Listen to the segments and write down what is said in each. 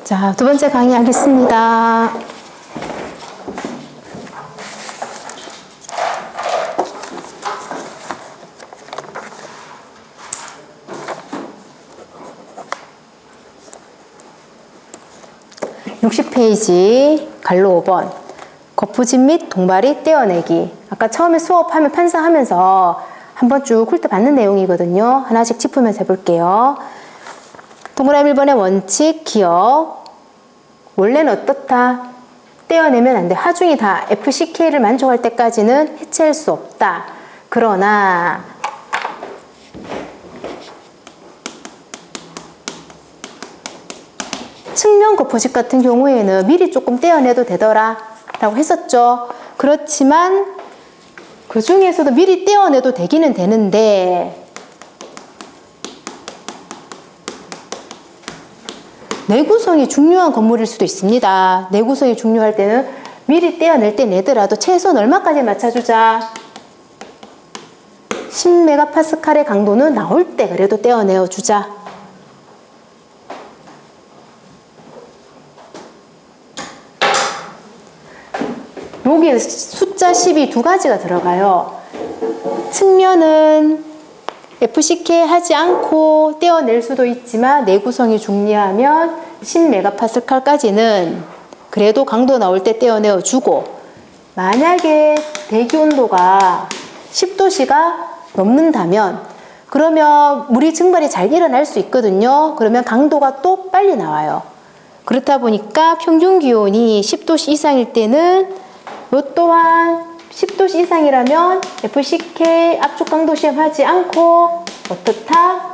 자, 두 번째 강의 하겠습니다. (60페이지) 갈로 5번 거푸집 및 동바리 떼어내기. 아까 처음에 수업하면 편성하면서 한번 쭉 훑어봤는 내용이거든요. 하나씩 짚으면서 해볼게요. 동그라미 1번의 원칙 기억. 원래는 어떻다? 떼어내면 안 돼. 하중이 다 FCK를 만족할 때까지는 해체할 수 없다. 그러나 측면 거푸집 같은 경우에는 미리 조금 떼어내도 되더라 라고 했었죠. 그렇지만 그 중에서도 미리 떼어내도 되기는 되는데 내구성이 중요한 건물일 수도 있습니다. 내구성이 중요할 때는 미리 떼어낼 때 내더라도 최소한 얼마까지 맞춰주자? 10메가파스칼의 강도는 나올 때 그래도 떼어내어 주자. 여기 숫자 10이 두 가지가 들어가요. 측면은 FCK 하지 않고 떼어낼 수도 있지만 내구성이 중요하면 10메가파스칼까지는 그래도 강도 나올 때 떼어내어 주고, 만약에 대기 온도가 10도씨가 넘는다면 그러면 물이 증발이 잘 일어날 수 있거든요. 그러면 강도가 또 빨리 나와요. 그렇다 보니까 평균 기온이 10도씨 이상일 때는 이 또한 10도씨 이상이라면 FCK 압축 강도 시험하지 않고 어떻다?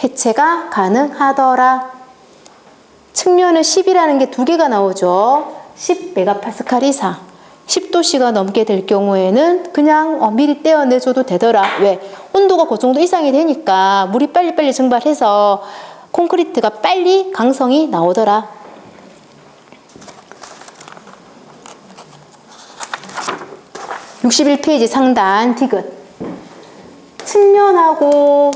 해체가 가능하더라. 측면은 10이라는 게 두 개가 나오죠. 10메가파스칼 이상. 10도씨가 넘게 될 경우에는 그냥 미리 떼어내줘도 되더라. 왜? 온도가 그 정도 이상이 되니까 물이 빨리빨리 증발해서 콘크리트가 빨리 강성이 나오더라. 61페이지 상단 디귿. 측면하고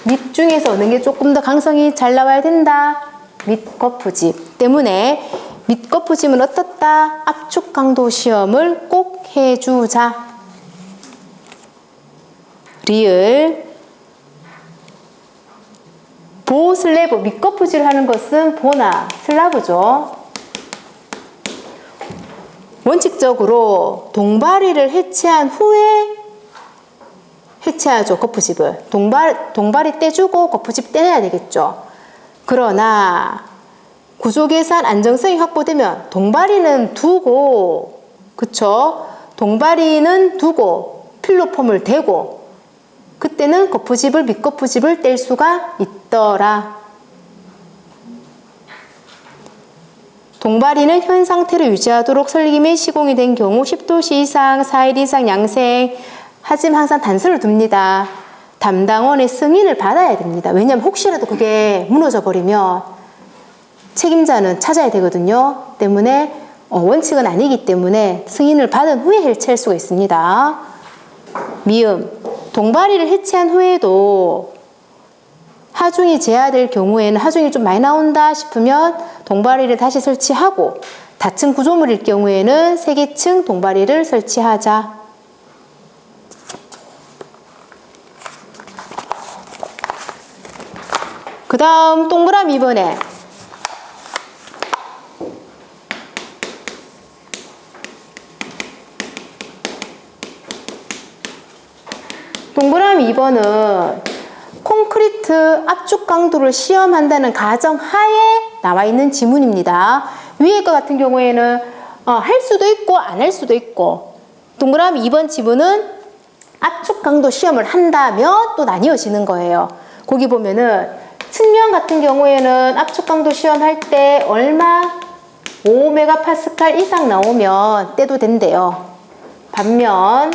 밑 중에서 어느 게 조금 더 강성이 잘 나와야 된다? 밑 거푸집 때문에 밑 거푸집은 어떻다? 압축 강도 시험을 꼭 해주자. 리을 보 슬래브, 밑 거푸집을 하는 것은 보나 슬라브죠. 원칙적으로 동바리를 해체한 후에 해체하죠. 거푸집을. 동바리 떼주고 거푸집 떼내야 되겠죠. 그러나 구조 계산 안정성이 확보되면 동바리는 두고, 그쵸? 동바리는 두고 필로폼을 대고 그때는 거푸집을, 밑거푸집을 뗄 수가 있더라. 동바리는 현 상태로 유지하도록 설계 및 시공이 된 경우 10도씨 이상, 4일 이상 양생. 하지만 항상 단서를 둡니다. 담당원의 승인을 받아야 됩니다. 왜냐하면 혹시라도 그게 무너져 버리면 책임자는 찾아야 되거든요. 때문에 원칙은 아니기 때문에 승인을 받은 후에 해체할 수가 있습니다. 미음, 동바리를 해체한 후에도 하중이 제한될 경우에는 하중이 좀 많이 나온다 싶으면 동바리를 다시 설치하고, 다층 구조물일 경우에는 3개층 동바리를 설치하자. 그 다음 동그라미 2번에 동그라미 2번은 콘크리트 압축 강도를 시험한다는 가정하에 나와 있는 지문입니다. 위에 거 같은 경우에는 할 수도 있고 안 할 수도 있고, 동그라미 2번 지문은 압축 강도 시험을 한다면 또 나뉘어지는 거예요. 거기 보면은 측면 같은 경우에는 압축 강도 시험할 때 얼마? 5메가파스칼 이상 나오면 떼도 된대요. 반면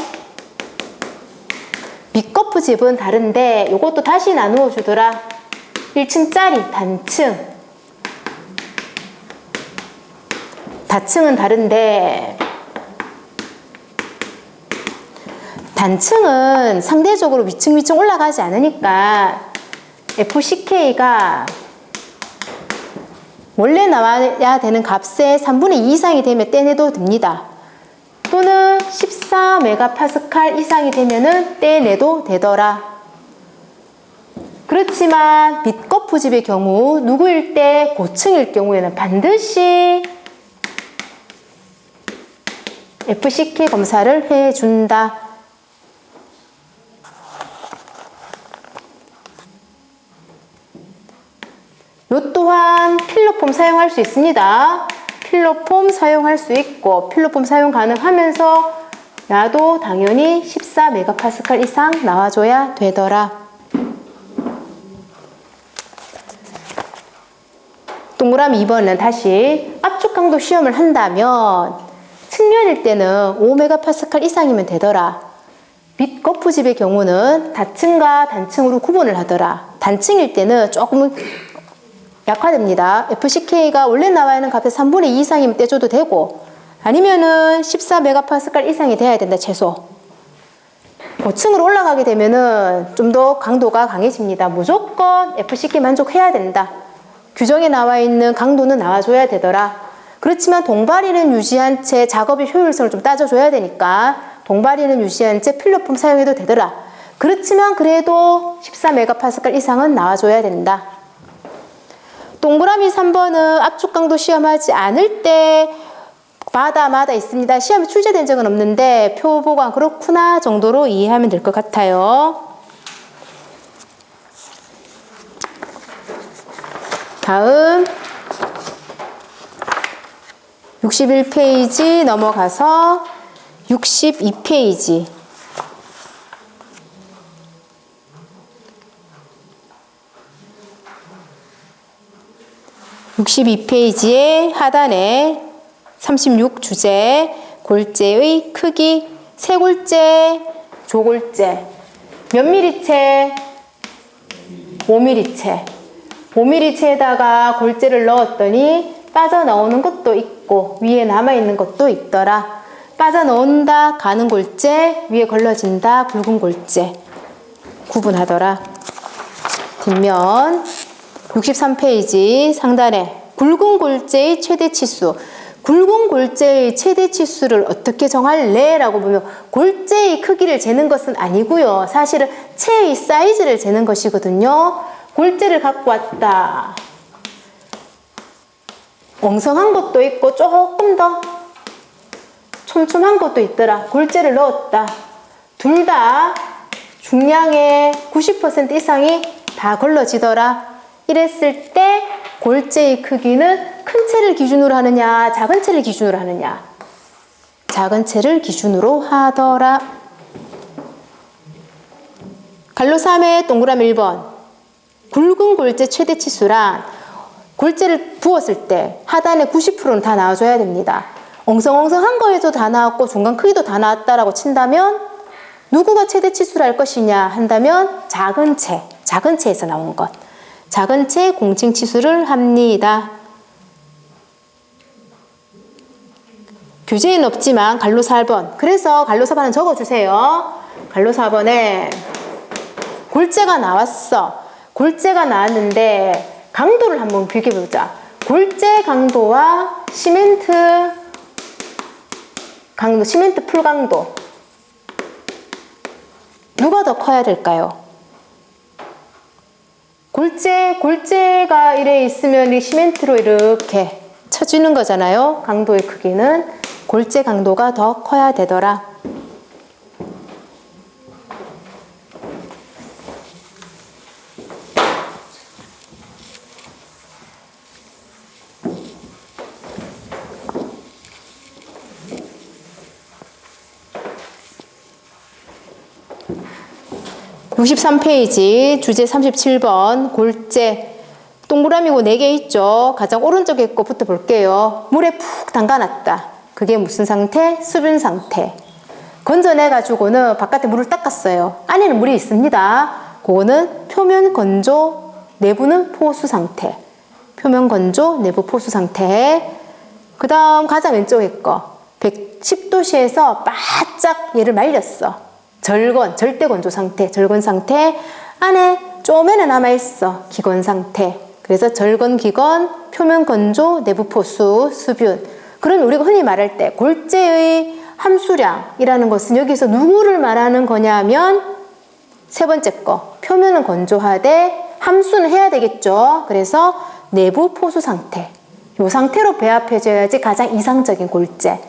밑거푸집은 다른데 이것도 다시 나누어 주더라. 1층짜리 단층, 다층은 다른데 단층은 상대적으로 위층 올라가지 않으니까 FCK가 원래 나와야 되는 값의 3분의 2 이상이 되면 떼내도 됩니다. 또는 14메가파스칼 이상이 되면은 떼내도 되더라. 그렇지만 빛거푸집의 경우 누구일 때 고층일 경우에는 반드시 FCK 검사를 해준다. 요 또한 필로폼 사용할 수 있습니다. 필로폼 사용할 수 있고 필로폼 사용 가능하면서 야도 당연히 14메가파스칼 이상 나와줘야 되더라. 동그라미 2번은 다시 압축 강도 시험을 한다면 측면일 때는 5메가파스칼 이상이면 되더라. 빛 거푸집의 경우는 다층과 단층으로 구분을 하더라. 단층일 때는 조금 약화됩니다. FCK가 원래 나와 있는 값의 3분의 2 이상이면 떼줘도 되고 아니면은 14메가파스칼 이상이 돼야 된다 최소. 고층으로 올라가게 되면은 좀 더 강도가 강해집니다. 무조건 FCK 만족해야 된다. 규정에 나와 있는 강도는 나와줘야 되더라. 그렇지만 동발이는 유지한 채 작업의 효율성을 좀 따져줘야 되니까 동발이는 유지한 채 필로폼 사용해도 되더라. 그렇지만 그래도 14메가파스칼 이상은 나와줘야 된다. 동그라미 3번은 압축 강도 시험하지 않을 때 마다 있습니다. 시험에 출제된 적은 없는데 표 보고 그렇구나 정도로 이해하면 될 것 같아요. 다음 61페이지 넘어가서 62페이지 62페이지의 하단에 36주제 골재의 크기 세골재, 조골재 몇 미리채? 5미리채 5mm에다가 골재를 넣었더니 빠져나오는 것도 있고 위에 남아있는 것도 있더라. 빠져나온다 가는 골재, 위에 걸러진다 굵은 골재 구분하더라. 뒷면 63페이지 상단에 굵은 골재의 최대 치수. 굵은 골재의 최대 치수를 어떻게 정할래? 라고 보면 골재의 크기를 재는 것은 아니고요. 사실은 채의 사이즈를 재는 것이거든요. 골재를 갖고 왔다. 엉성한 것도 있고 조금 더 촘촘한 것도 있더라. 골재를 넣었다. 둘 다 중량의 90% 이상이 다 걸러지더라. 이랬을 때 골재의 크기는 큰 채를 기준으로 하느냐 작은 채를 기준으로 하느냐. 작은 채를 기준으로 하더라. 갈로 3의 동그라미 1번 굵은 골재 최대 치수란 골재를 부었을 때 하단에 90%는 다 나와줘야 됩니다. 엉성엉성한 거에도 다 나왔고 중간 크기도 다 나왔다라고 친다면 누구가 최대 치수를 할 것이냐 한다면 작은 채에서 나온 것. 작은 채 공칭 치수를 합니다. 교재에는 없지만 갈로 4번. 그래서 갈로 4번은 적어주세요. 갈로 4번에 골재가 나왔어. 골재가 나왔는데 강도를 한번 비교해보자. 골재 강도와 시멘트 강도, 시멘트 풀 강도 누가 더 커야 될까요? 골재가 이래 있으면 이 시멘트로 이렇게 쳐주는 거잖아요. 강도의 크기는 골재 강도가 더 커야 되더라. (63페이지) 주제 37번 골재 동그라미고 4개 있죠. 가장 오른쪽에 거부터 볼게요. 물에 푹 담가놨다. 그게 무슨 상태? 수분 상태. 건져내가지고는 바깥에 물을 닦았어요. 안에는 물이 있습니다. 그거는 표면 건조, 내부는 포수 상태. 표면 건조, 내부 포수 상태. 그 다음 가장 왼쪽에 거 110도씨에서 바짝 얘를 말렸어. 절대 건조 상태, 절건 상태. 안에 쪼매는 남아있어. 기건 상태. 그래서 절건기건, 표면건조, 내부포수, 수분. 그럼 우리가 흔히 말할 때 골재의 함수량이라는 것은 여기서 누구를 말하는 거냐면 세 번째 거, 표면은 건조하되 함수는 해야 되겠죠. 그래서 내부 포수 상태. 이 상태로 배합해줘야지 가장 이상적인 골재.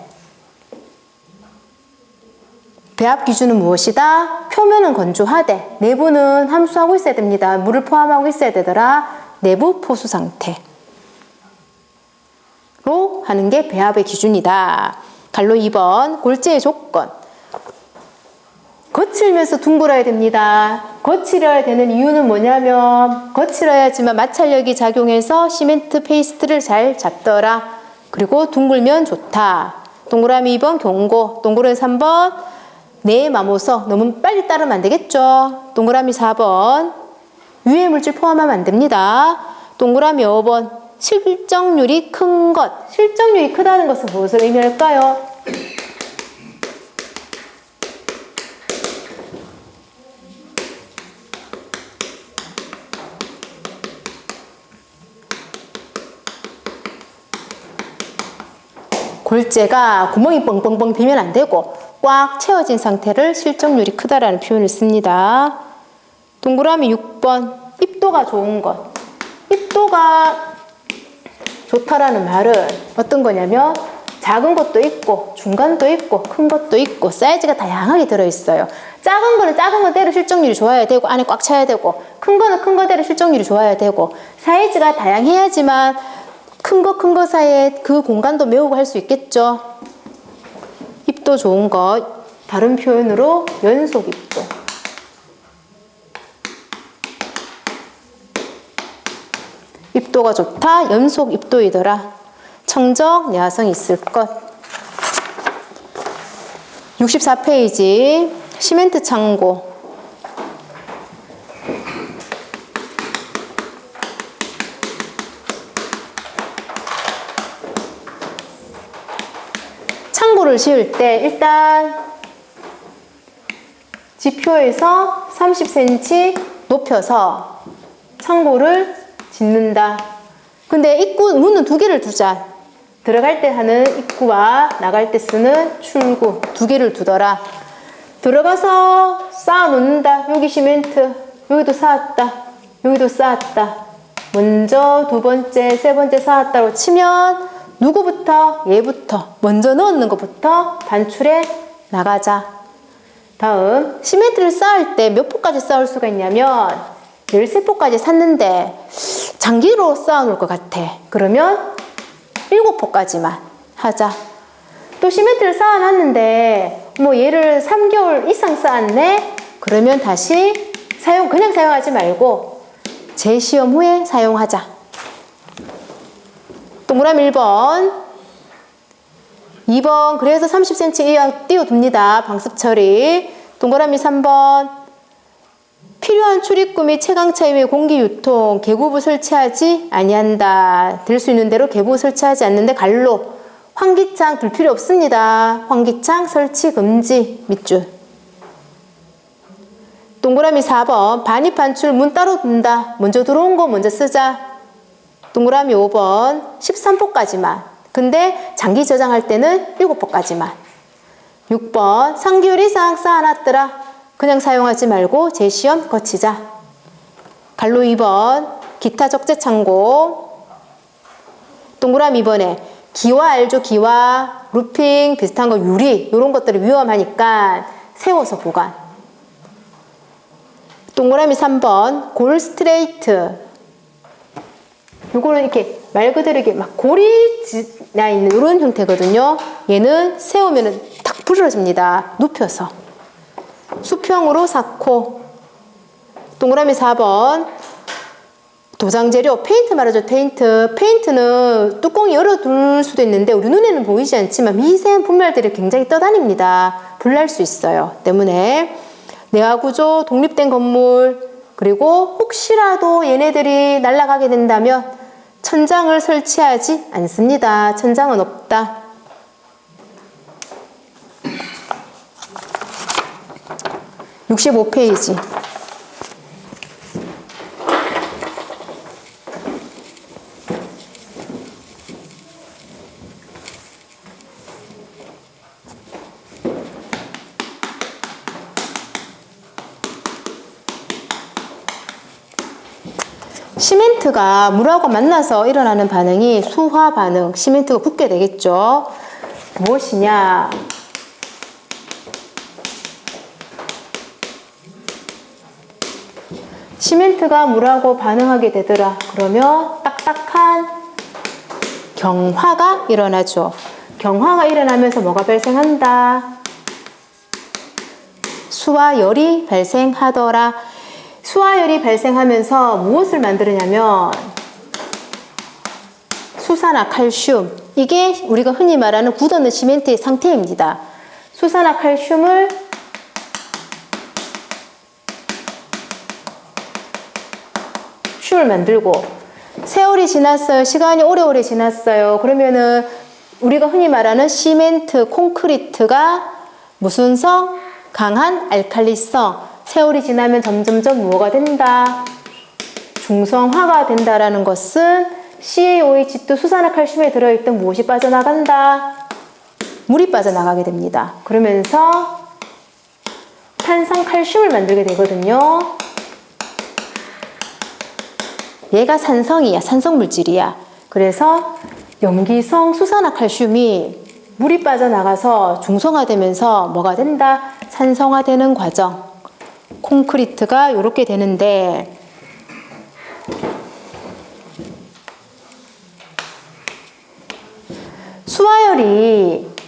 배합 기준은 무엇이다? 표면은 건조하되 내부는 함수하고 있어야 됩니다. 물을 포함하고 있어야 되더라. 내부 포수 상태로 하는 게 배합의 기준이다. 갈로 2번 골재의 조건. 거칠면서 둥글어야 됩니다. 거칠어야 되는 이유는 뭐냐면 거칠어야지만 마찰력이 작용해서 시멘트 페이스트를 잘 잡더라. 그리고 둥글면 좋다. 동그라미 2번 경고. 동그라미 3번 내 마모서 너무 빨리 따르면 안 되겠죠. 동그라미 4번 유해 물질 포함하면 안 됩니다. 동그라미 5번 실정률이 큰 것. 실정률이 크다는 것은 무엇을 의미할까요? 골재가 구멍이 뻥뻥뻥 되면 안 되고 꽉 채워진 상태를 실정률이 크다라는 표현을 씁니다. 동그라미 6번 입도가 좋은 것. 입도가 좋다라는 말은 어떤 거냐면 작은 것도 있고 중간도 있고 큰 것도 있고 사이즈가 다양하게 들어있어요. 작은 거는 작은 거대로 실정률이 좋아야 되고 안에 꽉 차야 되고 큰 거는 큰 거대로 실정률이 좋아야 되고 사이즈가 다양해야지만 큰 거 사이에 그 공간도 메우고 할 수 있겠죠. 입도 좋은 것, 다른 표현으로 연속 입도. 입도가 좋다, 연속 입도이더라. 청적, 내화성이 있을 것. 64페이지, 시멘트 창고. 창고를 지을 때 일단 지표에서 30cm 높여서 창고를 짓는다. 근데 입구 문은 두 개를 두자. 들어갈 때 하는 입구와 나갈 때 쓰는 출구 두 개를 두더라. 들어가서 쌓아 놓는다. 여기 시멘트, 여기도 쌓았다, 여기도 쌓았다. 먼저 두 번째, 세 번째 쌓았다고 치면 누구부터? 얘부터 먼저 넣는 것부터 반출해 나가자. 다음 시멘트를 쌓을 때 몇 포까지 쌓을 수가 있냐면 13포까지 샀는데 장기로 쌓아 놓을 것 같아. 그러면 7포까지만 하자. 또 시멘트를 쌓아 놨는데 뭐 얘를 3개월 이상 쌓았네? 그러면 다시 그냥 사용하지 말고 재시험 후에 사용하자. 동그라미 1번 2번 그래서 30cm 이하 띄워둡니다. 방습 처리. 동그라미 3번 필요한 출입구 및 채광차 이외 공기 유통 계구부 설치하지 아니한다. 될 수 있는 대로 계구 설치하지 않는데 갈로. 환기창 둘 필요 없습니다. 환기창 설치 금지. 밑줄. 동그라미 4번 반입 반출 문 따로 둔다. 먼저 들어온 거 먼저 쓰자. 동그라미 5번 13포까지만. 근데 장기 저장할 때는 7포까지만. 6번 3개월 이상 쌓아놨더라. 그냥 사용하지 말고 재시험 거치자. 갈로 2번 기타 적재 창고. 동그라미 2번에 기와 알죠? 기와 루핑 비슷한 거 유리 이런 것들이 위험하니까 세워서 보관. 동그라미 3번 골 스트레이트. 요거는 이렇게 말 그대로 이렇게 막 골이 나 있는 이런 형태거든요. 얘는 세우면은 탁 부러집니다. 눕혀서. 수평으로 쌓고. 동그라미 4번 도장 재료 페인트 말하죠. 페인트는 뚜껑이 열어둘 수도 있는데 우리 눈에는 보이지 않지만 미세한 분말들이 굉장히 떠다닙니다. 불날 수 있어요. 때문에 내화구조 독립된 건물 그리고 혹시라도 얘네들이 날아가게 된다면 천장을 설치하지 않습니다. 천장은 없다. 65페이지 시멘트가 물하고 만나서 일어나는 반응이 수화 반응, 시멘트가 붙게 되겠죠. 무엇이냐? 시멘트가 물하고 반응하게 되더라. 그러면 딱딱한 경화가 일어나죠. 경화가 일어나면서 뭐가 발생한다? 수화열이 발생하더라. 수화열이 발생하면서 무엇을 만들느냐면 수산화 칼슘. 이게 우리가 흔히 말하는 굳어있는 시멘트의 상태입니다. 수산화 칼슘을 만들고 세월이 지났어요. 시간이 오래오래 지났어요. 그러면은 우리가 흔히 말하는 시멘트, 콘크리트가 무슨 성? 강한 알칼리성. 세월이 지나면 점점점 뭐가 된다? 중성화가 된다라는 것은 CaOH2 수산화칼슘에 들어있던 무엇이 빠져나간다? 물이 빠져나가게 됩니다. 그러면서 탄산칼슘을 만들게 되거든요. 얘가 산성이야. 산성물질이야. 그래서 염기성 수산화칼슘이 물이 빠져나가서 중성화되면서 뭐가 된다? 산성화되는 과정. 콘크리트가 이렇게 되는데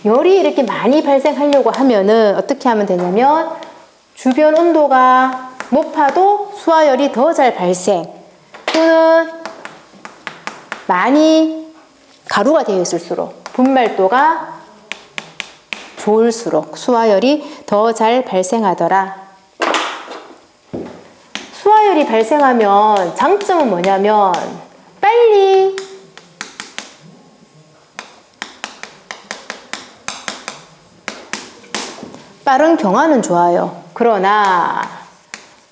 열이 이렇게 많이 발생하려고 하면은 어떻게 하면 되냐면 주변 온도가 높아도 수화열이 더 잘 발생. 또는 많이 가루가 되어 있을수록 분말도가 좋을수록 수화열이 더 잘 발생하더라. 수화열이 발생하면 장점은 뭐냐면 빨리 빠른 경화는 좋아요. 그러나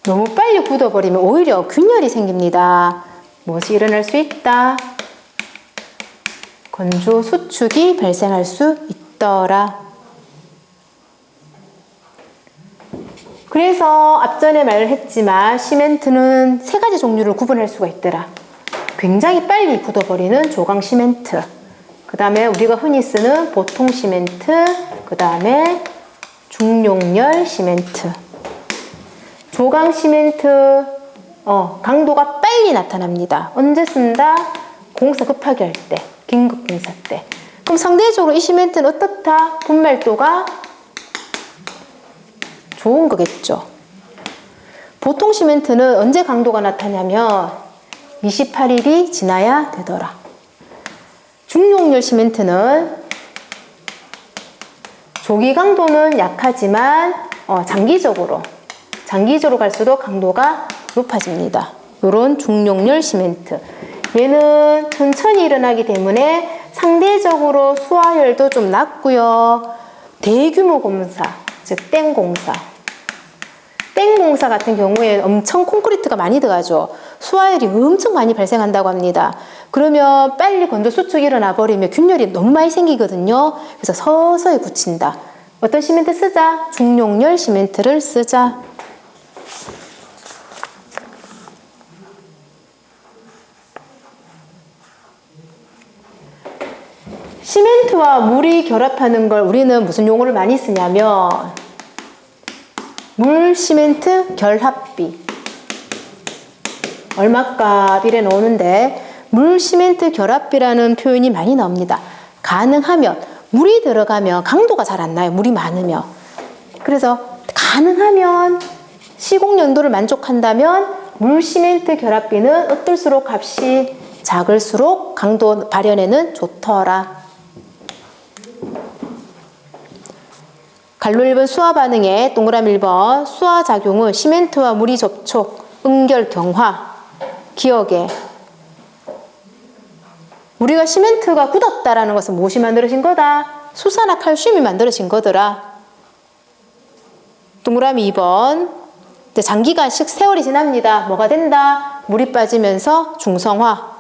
너무 빨리 굳어버리면 오히려 균열이 생깁니다. 무엇이 일어날 수 있다? 건조 수축이 발생할 수 있더라. 그래서 앞전에 말을 했지만 시멘트는 세 가지 종류를 구분할 수가 있더라. 굉장히 빨리 굳어버리는 조강 시멘트, 그 다음에 우리가 흔히 쓰는 보통 시멘트, 그 다음에 중용열 시멘트. 조강 시멘트 강도가 빨리 나타납니다. 언제 쓴다? 공사 급하게 할 때, 긴급 공사 때. 그럼 상대적으로 이 시멘트는 어떻다? 분말도가 좋은 거겠죠. 보통 시멘트는 언제 강도가 나타나냐면 28일이 지나야 되더라. 중용열 시멘트는 조기 강도는 약하지만 장기적으로 갈수록 강도가 높아집니다. 이런 중용열 시멘트. 얘는 천천히 일어나기 때문에 상대적으로 수화열도 좀 낮고요. 대규모 공사, 즉 땡공사. 땡공사 같은 경우에 엄청 콘크리트가 많이 들어가죠. 수화열이 엄청 많이 발생한다고 합니다. 그러면 빨리 건조 수축이 일어나 버리면 균열이 너무 많이 생기거든요. 그래서 서서히 굳힌다. 어떤 시멘트 쓰자? 중용열 시멘트를 쓰자. 시멘트와 물이 결합하는 걸 우리는 무슨 용어를 많이 쓰냐면 물 시멘트 결합비. 얼마값 이래 나오는데 물 시멘트 결합비라는 표현이 많이 나옵니다. 가능하면 물이 들어가면 강도가 잘 안 나요. 물이 많으면. 그래서 가능하면 시공 연도를 만족한다면 물 시멘트 결합비는 어떨수록 값이 작을수록 강도 발현에는 좋더라. 갈로 1번 수화 반응에 동그라미 1번 수화 작용은 시멘트와 물이 접촉, 응결, 경화. 기억에 우리가 시멘트가 굳었다라는 것은 무엇이 만들어진 거다? 수산화 칼슘이 만들어진 거더라. 동그라미 2번 장기간씩 세월이 지납니다. 뭐가 된다? 물이 빠지면서 중성화.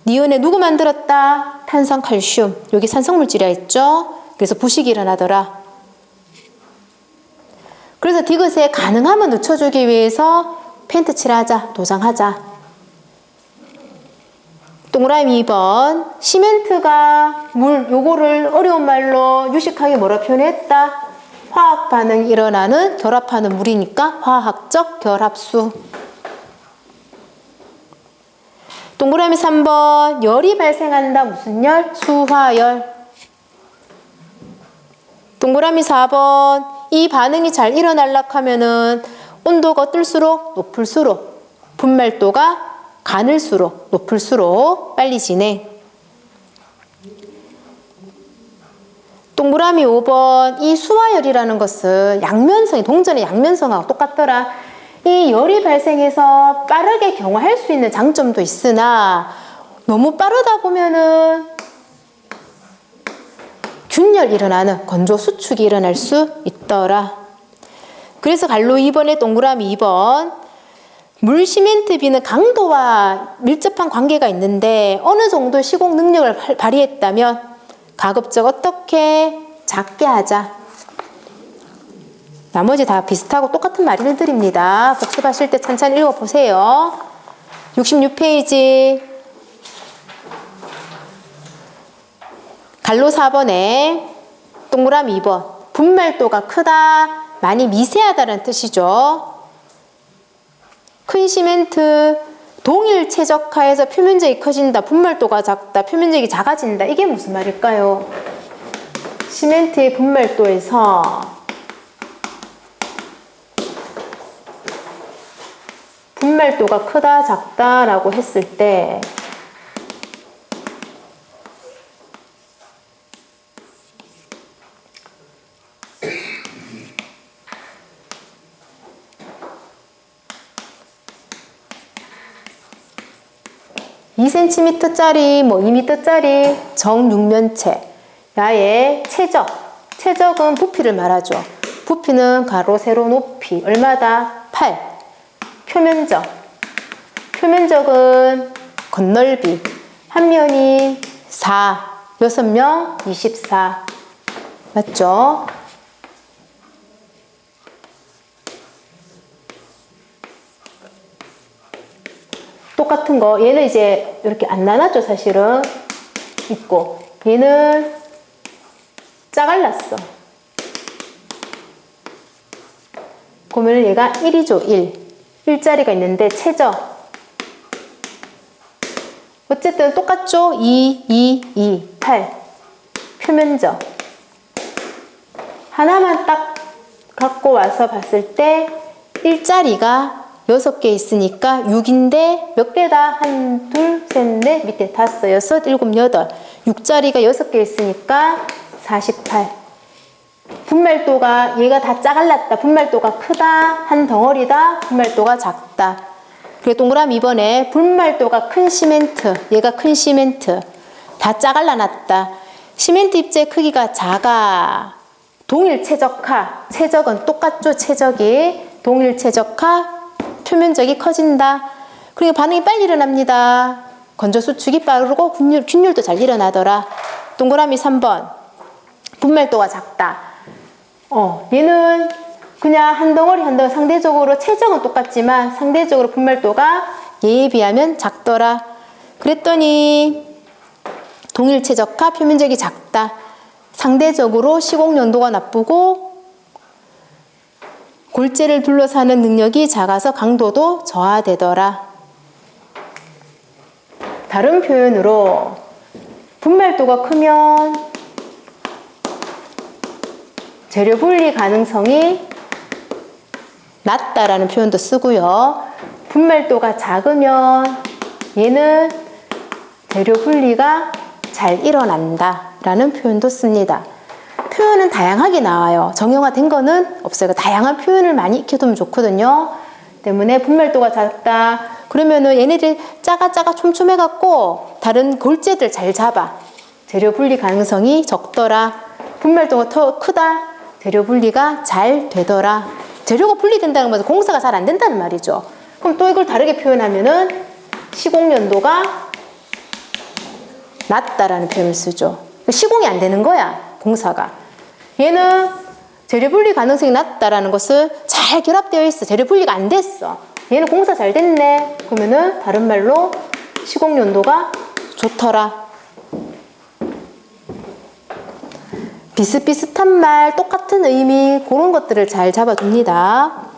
니은에 누구 만들었다? 탄산칼슘. 여기 산성물질이라 했죠? 그래서 부식이 일어나더라. 그래서 디귿에 가능하면 늦춰주기 위해서 페인트 칠하자, 도장하자. 동그라미 2번. 시멘트가 물, 요거를 어려운 말로 유식하게 뭐라 표현했다? 화학 반응이 일어나는 결합하는 물이니까 화학적 결합수. 동그라미 3번. 열이 발생한다. 무슨 열? 수화열. 동그라미 4번. 이 반응이 잘 일어나려고 하면은 온도가 어떨수록 높을수록 분말도가 가늘수록 높을수록 빨리 진행. 동그라미 5번. 이 수화열이라는 것은 양면성이 동전의 양면성하고 똑같더라. 이 열이 발생해서 빠르게 경화할 수 있는 장점도 있으나 너무 빠르다 보면은 균열이 일어나는 건조 수축이 일어날 수 있더라. 그래서 갈로 2번에 동그라미 2번. 물, 시멘트, 비는 강도와 밀접한 관계가 있는데 어느 정도 시공 능력을 발휘했다면 가급적 어떻게 작게 하자. 나머지 다 비슷하고 똑같은 말을 드립니다. 복습하실 때 천천히 읽어보세요. 66페이지. 갈로 4번에 동그라미 2번. 분말도가 크다, 많이 미세하다는 뜻이죠. 큰 시멘트, 동일 최적화에서 표면적이 커진다, 분말도가 작다, 표면적이 작아진다. 이게 무슨 말일까요? 시멘트의 분말도에서 분말도가 크다, 작다라고 했을 때 (2cm짜리) 뭐 2m짜리 정육면체 야의 최적은 부피를 말하죠. 부피는 가로 세로 높이 얼마다? 8. 표면적은 겉넓이 한 면이 4, 6명 24. 맞죠? 똑같은 거 얘는 이제 이렇게 안 나눴죠. 사실은 있고 얘는 짜갈랐어. 그러면 얘가 1이죠. 1자리가 있는데 최적 어쨌든 똑같죠. 8 표면적 하나만 딱 갖고 와서 봤을 때 1자리가 6개 있으니까 6인데 몇 개다? 1, 2, 3, 4 밑에 5, 6, 7, 8 6자리가 6개 있으니까 48. 분말도가 얘가 다 짜갈랐다. 분말도가 크다. 한 덩어리다. 분말도가 작다. 그리고 동그라미 2번에 분말도가 큰 시멘트. 얘가 큰 시멘트. 다 짜갈라놨다. 시멘트 입재 크기가 작아. 동일 최적화. 최적은 똑같죠. 최적이. 동일 최적화. 표면적이 커진다. 그리고 반응이 빨리 일어납니다. 건조 수축이 빠르고 균열도 잘 일어나더라. 동그라미 3번. 분말도가 작다. 얘는 그냥 한 덩어리 상대적으로 최적은 똑같지만 상대적으로 분말도가 얘에 비하면 작더라. 그랬더니 동일 최적화, 표면적이 작다. 상대적으로 시공 연도가 나쁘고 골재를 둘러싸는 능력이 작아서 강도도 저하되더라. 다른 표현으로 분말도가 크면 재료 분리 가능성이 낮다라는 표현도 쓰고요. 분말도가 작으면 얘는 재료 분리가 잘 일어난다 라는 표현도 씁니다. 표현은 다양하게 나와요. 정형화된 거는 없어요. 다양한 표현을 많이 익혀두면 좋거든요. 때문에 분말도가 작다. 그러면은 얘네들 작아 촘촘해갖고 다른 골재들 잘 잡아. 재료 분리 가능성이 적더라. 분말도가 더 크다. 재료 분리가 잘 되더라. 재료가 분리된다는 것은 공사가 잘 안 된다는 말이죠. 그럼 또 이걸 다르게 표현하면은 시공 연도가 낮다라는 표현을 쓰죠. 시공이 안 되는 거야, 공사가. 얘는 재료 분리 가능성이 낮다라는 것은 잘 결합되어 있어. 재료 분리가 안 됐어. 얘는 공사 잘 됐네. 그러면은 다른 말로 시공 연도가 좋더라. 비슷비슷한 말, 똑같은 의미, 그런 것들을 잘 잡아줍니다.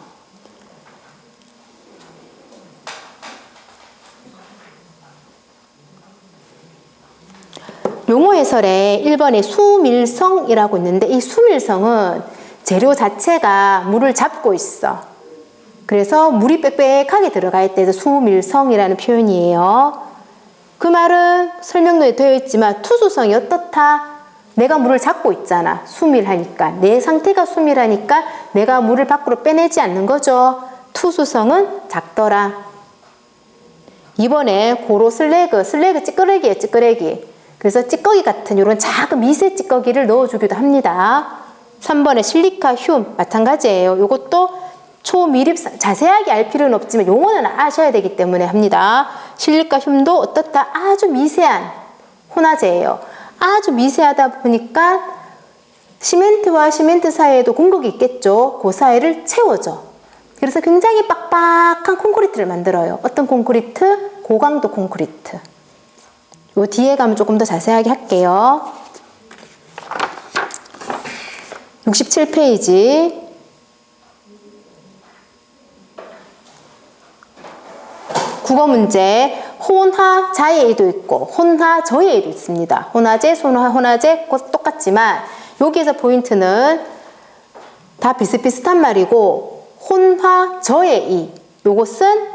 용어 해설에 1번에 수밀성이라고 있는데, 이 수밀성은 재료 자체가 물을 잡고 있어. 그래서 물이 빽빽하게 들어가 있대서 수밀성이라는 표현이에요. 그 말은 설명문에 되어 있지만 투수성이 어떻다? 내가 물을 잡고 있잖아. 수밀하니까. 내 상태가 수밀하니까 내가 물을 밖으로 빼내지 않는 거죠. 투수성은 작더라. 이번에 고로 슬래그 찌끄레기예요, 찌끄레기. 그래서 찌꺼기 같은 이런 작은 미세 찌꺼기를 넣어주기도 합니다. 3번에 실리카 흉 마찬가지예요. 이것도 초미립 자세하게 알 필요는 없지만 용어는 아셔야 되기 때문에 합니다. 실리카 흉도 어떻다? 아주 미세한 혼화제예요. 아주 미세하다 보니까 시멘트와 시멘트 사이에도 공극이 있겠죠. 그 사이를 채워줘. 그래서 굉장히 빡빡한 콘크리트를 만들어요. 어떤 콘크리트? 고강도 콘크리트. 요 뒤에 가면 조금 더 자세하게 할게요. 67페이지. 국어 문제. 혼화 자예의도 있고 혼화 저예의도 있습니다. 혼화제, 혼화제 똑같지만 여기에서 포인트는 다 비슷비슷한 말이고 혼화 저예의 요것은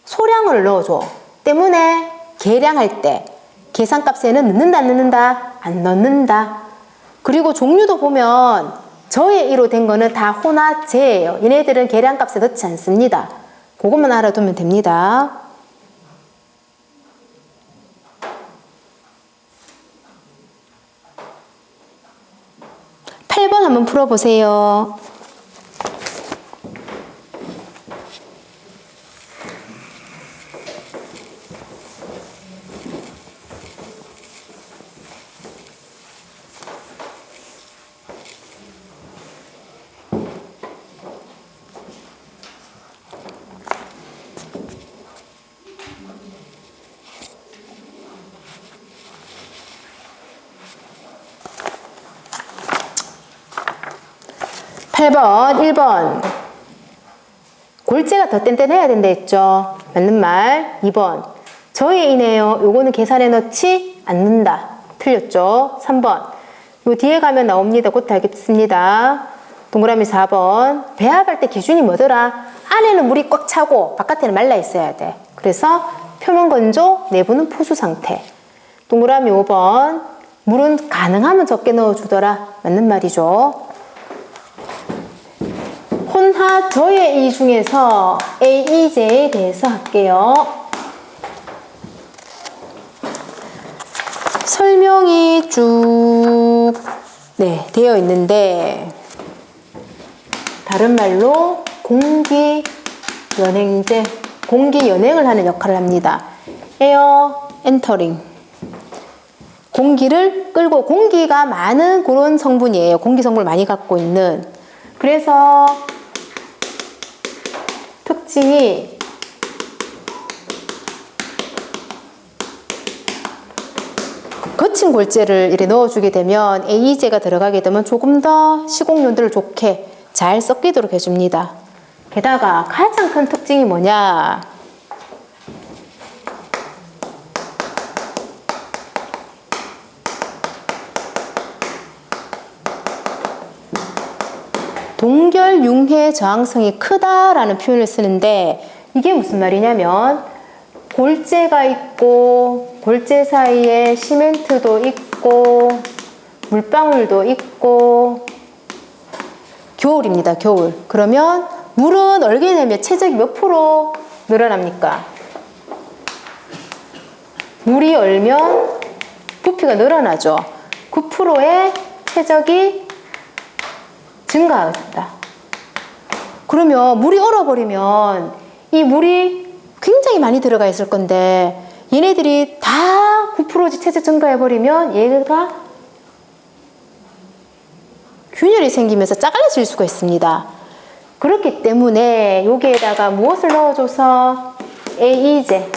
소량을 넣어줘. 때문에 계량할 때 계산값에는 넣는다 안 넣는다? 안 넣는다. 그리고 종류도 보면 저예의로 된 거는 다 혼화제예요. 얘네들은 계량값에 넣지 않습니다. 그것만 알아두면 됩니다. 8번 한번 풀어보세요. (8번) 1번 골재가 더 뗀뗀해야 된다 했죠. 맞는 말. 2번 저예의네요. 요거는 계산에 넣지 않는다. 틀렸죠. 3번 요 뒤에 가면 나옵니다. 곧 알겠습니다. 동그라미 4번 배합할 때 기준이 뭐더라? 안에는 물이 꽉 차고 바깥에는 말라 있어야 돼. 그래서 표면 건조, 내부는 포수 상태. 동그라미 5번 물은 가능하면 적게 넣어주더라. 맞는 말이죠. 혼화 저예의 중에서 AE제에 대해서 할게요. 설명이 쭉 되어 있는데 다른 말로 공기 연행제, 공기 연행을 하는 역할을 합니다. 에어 엔터링. 공기를 끌고 공기가 많은 그런 성분이에요. 공기 성분을 많이 갖고 있는. 그래서 특징이 거친 골재를 이렇게 넣어주게 되면 AE제가 들어가게 되면 조금 더 시공용도를 좋게 잘 섞이도록 해줍니다. 게다가 가장 큰 특징이 뭐냐? 동결 융해 저항성이 크다라는 표현을 쓰는데 이게 무슨 말이냐면 골재가 있고 골재 사이에 시멘트도 있고 물방울도 있고 겨울입니다. 겨울. 그러면 물은 얼게 되면 최적이 몇 프로 늘어납니까? 물이 얼면 부피가 늘어나죠. 9%의 최적이 증가하겠다. 그러면 물이 얼어버리면 이 물이 굉장히 많이 들어가 있을 건데 얘네들이 다 9%씩 최적 증가해버리면 얘가 균열이 생기면서 짜갈려질 수가 있습니다. 그렇기 때문에 여기에다가 무엇을 넣어줘서 AE제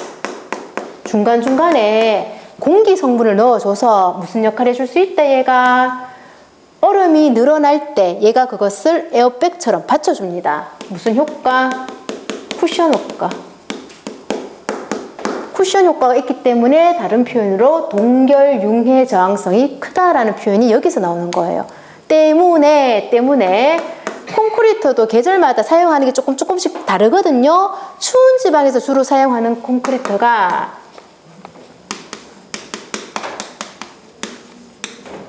중간중간에 공기 성분을 넣어줘서 무슨 역할을 해줄 수 있다 얘가? 얼음이 늘어날 때 얘가 그것을 에어백처럼 받쳐줍니다. 무슨 효과? 쿠션 효과. 쿠션 효과가 있기 때문에 다른 표현으로 동결 융해 저항성이 크다라는 표현이 여기서 나오는 거예요. 때문에 콘크리트도 계절마다 사용하는 게 조금씩 다르거든요. 추운 지방에서 주로 사용하는 콘크리트가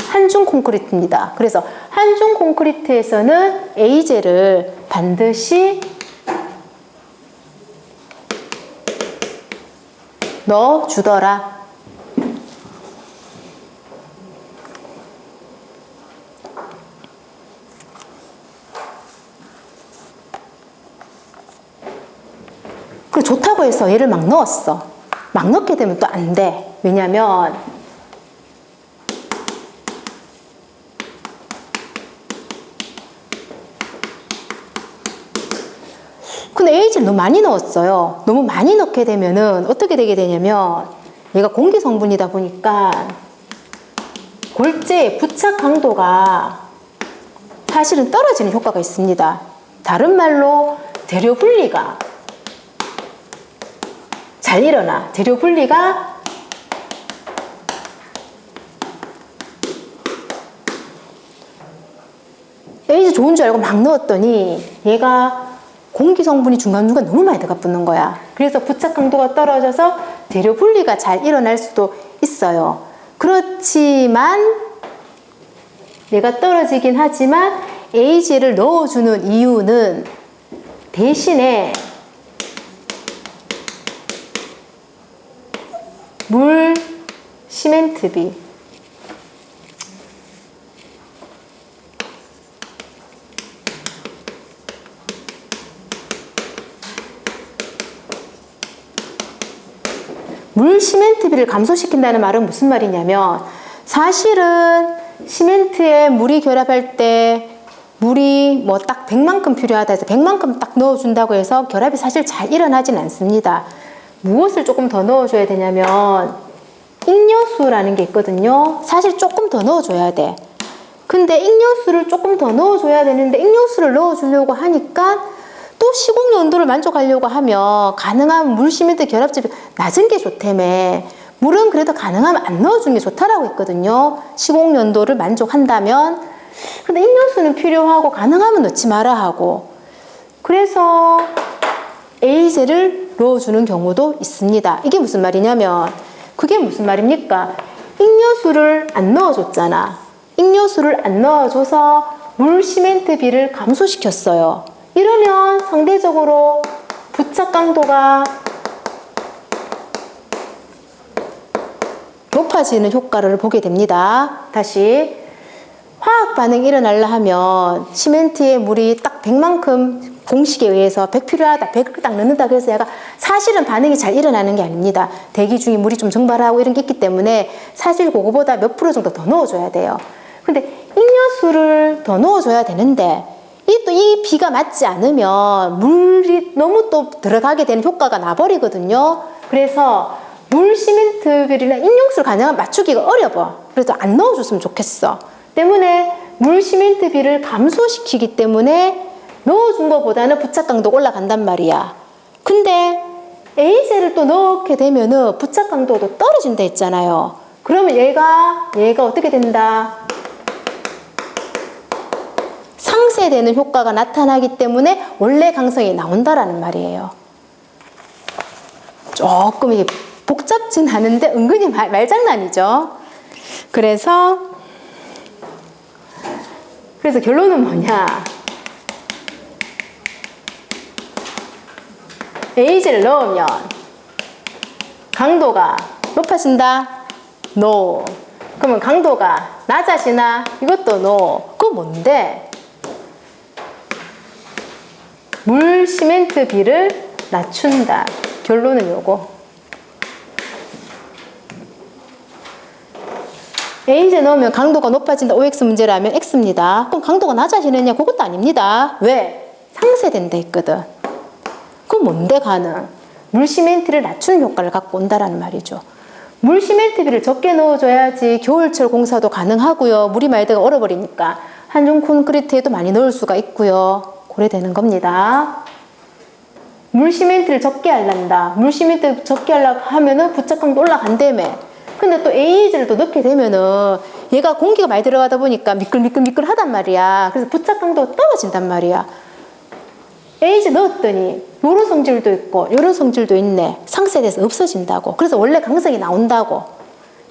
한중 콘크리트입니다. 그래서 한중 콘크리트에서는 에이젤을 반드시 넣어주더라. 그 좋다고 해서 얘를 막 넣었어. 막 넣게 되면 또 안 돼. 왜냐면 근데 에이지를 너무 많이 넣었어요. 너무 많이 넣게 되면은 어떻게 되게 되냐면 얘가 공기 성분이다 보니까 골재의 부착 강도가 사실은 떨어지는 효과가 있습니다. 다른 말로 재료 분리가 잘 일어나. 재료 분리가 에이지 좋은 줄 알고 막 넣었더니 얘가 공기 성분이 중간중간 너무 많이 들어가 붙는 거야. 그래서 부착 강도가 떨어져서 재료 분리가 잘 일어날 수도 있어요. 그렇지만 얘가 떨어지긴 하지만 에이지를 넣어주는 이유는 대신에 물 시멘트비 물 시멘트비를 감소시킨다는 말은 무슨 말이냐면 사실은 시멘트에 물이 결합할 때 물이 뭐 딱 100만큼 필요하다 해서 100만큼 딱 넣어준다고 해서 결합이 사실 잘 일어나진 않습니다. 무엇을 조금 더 넣어줘야 되냐면 익료수라는 게 있거든요. 사실 조금 더 넣어줘야 돼. 근데 익료수를 조금 더 넣어줘야 되는데 익료수를 넣어주려고 하니까 또 시공 연도를 만족하려고 하면 가능하면 물 시멘트 결합집이 낮은 게 좋다며. 물은 그래도 가능하면 안 넣어주는 게 좋다라고 했거든요. 시공 연도를 만족한다면. 근데 익료수는 필요하고 가능하면 넣지 마라 하고. 그래서 에이젤을 넣어주는 경우도 있습니다. 이게 무슨 말이냐면 그게 무슨 말입니까? 익료수를 안 넣어줬잖아. 익료수를 안 넣어줘서 물 시멘트비를 감소시켰어요. 이러면 상대적으로 부착 강도가 높아지는 효과를 보게 됩니다. 다시 화학 반응이 일어나려 하면 시멘트에 물이 딱 100만큼 공식에 의해서 100 필요하다, 100을 딱 넣는다 그래서 얘가 사실은 반응이 잘 일어나는 게 아닙니다. 대기 중에 물이 좀 증발하고 이런 게 있기 때문에 사실 그거보다 몇 프로 정도 더 넣어줘야 돼요. 근데 익료수를 더 넣어줘야 되는데 이 비가 맞지 않으면 물이 너무 또 들어가게 되는 효과가 나버리거든요. 그래서 물 시멘트 비율이나 익료수를 가능하면 맞추기가 어려워. 그래서 안 넣어줬으면 좋겠어. 때문에 물 시멘트 비를 감소시키기 때문에 넣어준 것보다는 부착 강도가 올라간단 말이야. 근데 에이젤을 또 넣게 되면은 부착 강도도 떨어진다 했잖아요. 그러면 얘가 어떻게 된다? 상쇄되는 효과가 나타나기 때문에 원래 강성이 나온다라는 말이에요. 조금 이게 복잡진 않은데 은근히 말장난이죠. 그래서 결론은 뭐냐? 에이젤을 넣으면 강도가 높아진다? No. 그러면 강도가 낮아지나? 이것도 No. 그거 뭔데? 물 시멘트 비를 낮춘다. 결론은 요거. 에이젤 넣으면 강도가 높아진다. OX 문제라면 X입니다. 그럼 강도가 낮아지느냐? 그것도 아닙니다. 왜? 상쇄된다 했거든. 그건 뭔데 가능? 물 시멘트를 낮추는 효과를 갖고 온다라는 말이죠. 물 시멘트비를 적게 넣어줘야지 겨울철 공사도 가능하고요. 물이 많이 들어가 얼어버리니까 한중 콘크리트에도 많이 넣을 수가 있고요. 고려되는 겁니다. 물 시멘트를 적게 하려다. 물 시멘트 적게 하려고 하면은 부착강도 올라간다며. 근데 또 에이즈를 또 넣게 되면은 얘가 공기가 많이 들어가다 보니까 미끌미끌미끌 하단 말이야. 그래서 부착강도 떨어진단 말이야. 에이즈 넣었더니 요런 성질도 있고 요런 성질도 있네. 상쇄돼서 없어진다고. 그래서 원래 강성이 나온다고.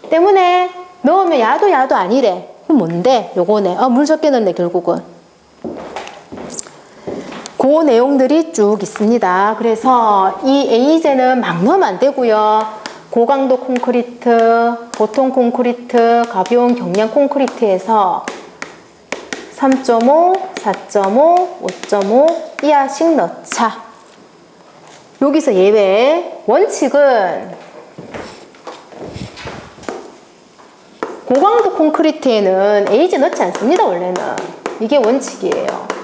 때문에 넣으면 야도 아니래. 그럼 뭔데? 요거네. 물 적게 넣네 결국은. 그 내용들이 쭉 있습니다. 그래서 이 에이제는 막 넣으면 안 되고요. 고강도 콘크리트, 보통 콘크리트, 가벼운 경량 콘크리트에서 3.5, 4.5, 5.5 이하씩 넣자. 여기서 예외. 원칙은 고강도 콘크리트에는 에이즈 넣지 않습니다. 원래는. 이게 원칙이에요.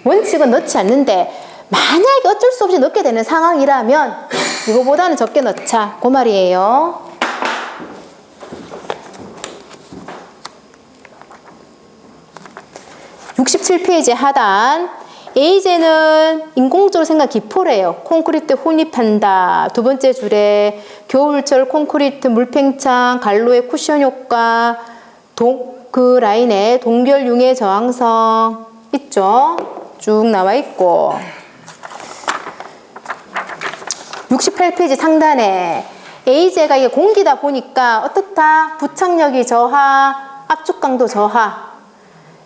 원칙은 넣지 않는데 만약에 어쩔 수 없이 넣게 되는 상황이라면 이거보다는 적게 넣자. 그 말이에요. (67페이지) 하단 에이제는 인공적으로 생각 기포래요. 콘크리트 혼입한다. 두 번째 줄에 겨울철 콘크리트 물팽창, 갈로의 쿠션 효과, 그 라인에 동결 융해 저항성 있죠? 쭉 나와 있고 68페이지 상단에 에이제가 이게 공기다 보니까 어떻다? 부착력이 저하, 압축강도 저하.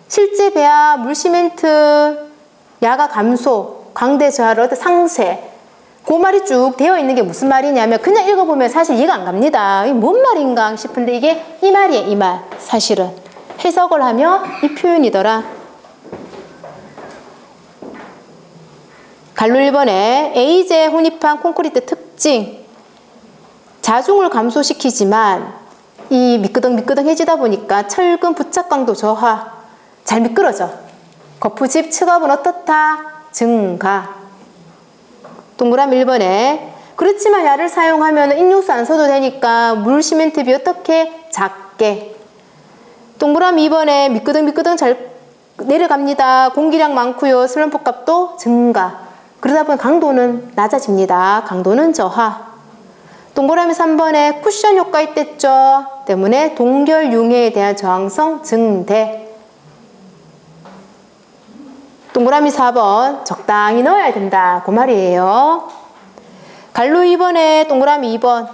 실제 배합, 물시멘트, 야가 감소, 광대 저하를 상쇄. 그 말이 쭉 되어 있는 게 무슨 말이냐면 그냥 읽어보면 사실 이해가 안 갑니다. 이게 뭔 말인가 싶은데 이게 이 말이에요. 이 말. 사실은. 해석을 하면 이 표현이더라. 갈로 1번에 에이제 혼입한 콘크리트 특징. 자중을 감소시키지만 이 미끄덩미끄덩해지다 보니까 철근 부착강도 저하. 잘 미끄러져. 거푸집 측압은 어떻다? 증가. 동그라미 1번에 그렇지만 야를 사용하면 인육수 안 써도 되니까 물 시멘트비 어떻게? 작게. 동그라미 2번에 미끄덩미끄덩 잘 내려갑니다. 공기량 많고요. 슬럼프 값도 증가. 그러다 보면 강도는 낮아집니다. 강도는 저하. 동그라미 3번에 쿠션 효과 있댔죠. 때문에 동결 융해에 대한 저항성 증대. 동그라미 4번 적당히 넣어야 된다. 그 말이에요. 갈로 2번에 동그라미 2번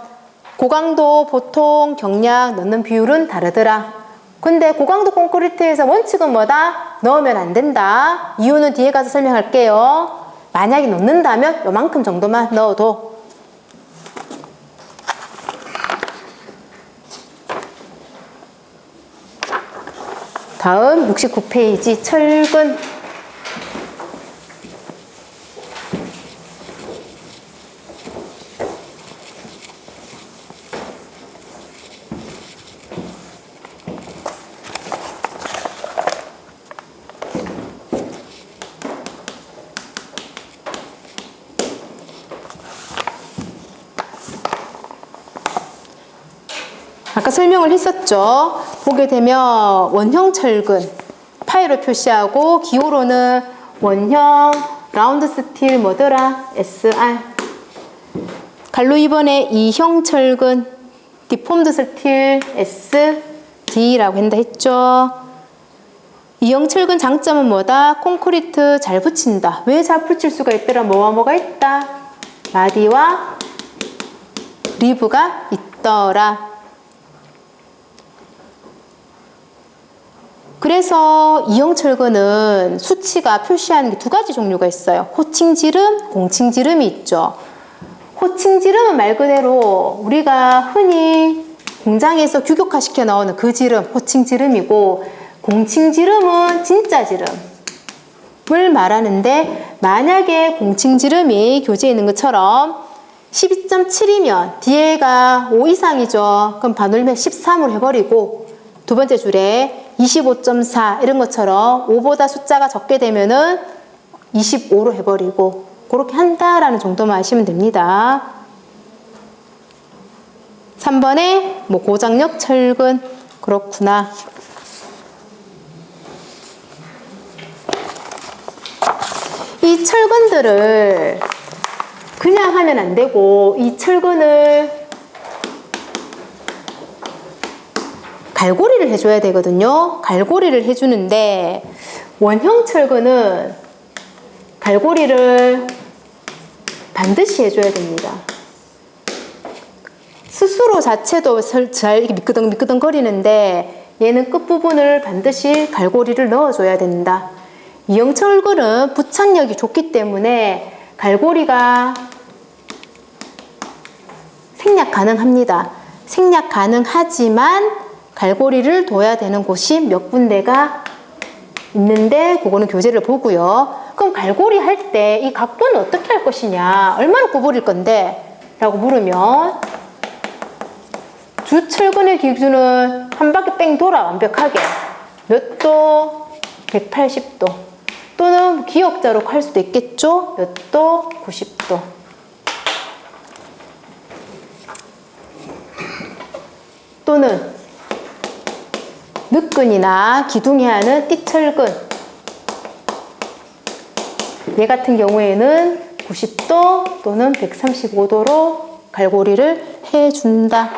고강도 보통 경량 넣는 비율은 다르더라. 근데 고강도 콘크리트에서 원칙은 뭐다? 넣으면 안 된다. 이유는 뒤에 가서 설명할게요. 만약에 넣는다면 요만큼 정도만 넣어도. 다음 69페이지 철근. 아까 설명을 했었죠. 보게 되면 원형 철근 파이로 표시하고 기호로는 원형 라운드 스틸 뭐더라? SR. 갈로 2번에 2형 철근 디폼드 스틸 SD라고 한다 했죠. 2형 철근 장점은 뭐다? 콘크리트 잘 붙인다. 왜 잘 붙일 수가 있더라? 뭐가 있다? 마디와 리브가 있더라. 그래서 이형철근은 수치가 표시하는 게 두 가지 종류가 있어요. 호칭지름, 공칭지름이 있죠. 호칭지름은 말 그대로 우리가 흔히 공장에서 규격화시켜 나오는 그 지름, 호칭지름이고 공칭지름은 진짜 지름을 말하는데 만약에 공칭지름이 교재에 있는 것처럼 12.7이면 뒤에가 5 이상이죠. 그럼 반올림을 13으로 해버리고 두 번째 줄에 25.4 이런 것처럼 5보다 숫자가 적게 되면은 25로 해버리고 그렇게 한다라는 정도만 아시면 됩니다. 3번에 뭐 고장력 철근. 그렇구나. 이 철근들을 그냥 하면 안 되고 이 철근을 갈고리를 해줘야 되거든요. 갈고리를 해주는데 원형 철근은 갈고리를 반드시 해줘야 됩니다. 스스로 자체도 잘 이렇게 미끄덩미끄덩 거리는데 얘는 끝부분을 반드시 갈고리를 넣어줘야 된다. 이형 철근은 부착력이 좋기 때문에 갈고리가 생략 가능합니다. 생략 가능하지만 갈고리를 둬야 되는 곳이 몇 군데가 있는데 그거는 교재를 보고요. 그럼 갈고리 할 때 이 각도는 어떻게 할 것이냐, 얼마나 구부릴 건데? 라고 물으면 주철근의 기준은 한 바퀴 뺑 돌아 완벽하게 몇 도? 180도 또는 기역자로 할 수도 있겠죠? 몇 도? 90도. 또는 늑근이나 기둥에 하는 띠철근, 얘 같은 경우에는 90도 또는 135도로 갈고리를 해준다.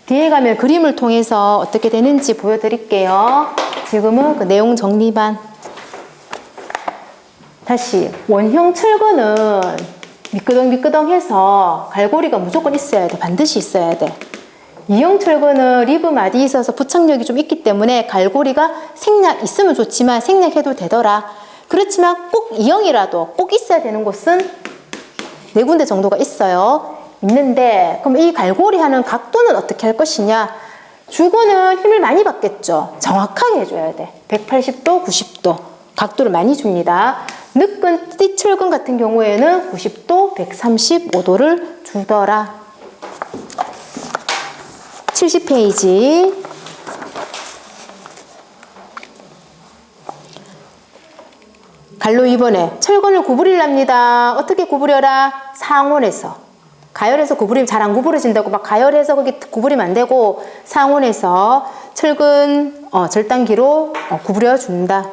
뒤에 가면 그림을 통해서 어떻게 되는지 보여드릴게요. 지금은 그 내용 정리만. 다시 원형 철근은 미끄덩미끄덩해서 갈고리가 무조건 있어야 돼. 반드시 있어야 돼. 이형 철근은 리브 마디 있어서 부착력이 좀 있기 때문에 갈고리가 생략 있으면 좋지만 생략해도 되더라. 그렇지만 꼭 이형이라도 꼭 있어야 되는 곳은 4군데 정도가 있어요. 있는데 그럼 이 갈고리 하는 각도는 어떻게 할 것이냐? 주고는 힘을 많이 받겠죠. 정확하게 해줘야 돼. 180도, 90도 각도를 많이 줍니다. 늑근, 띠철근 같은 경우에는 90도, 135도를 주더라. 70페이지. 갈로 2번에 철근을 구부리랍니다. 어떻게 구부려라? 상온에서. 가열해서 구부리면 잘 안 구부러진다고 막 가열해서 거기 구부리면 안 되고 상온에서 철근 절단기로 구부려 준다.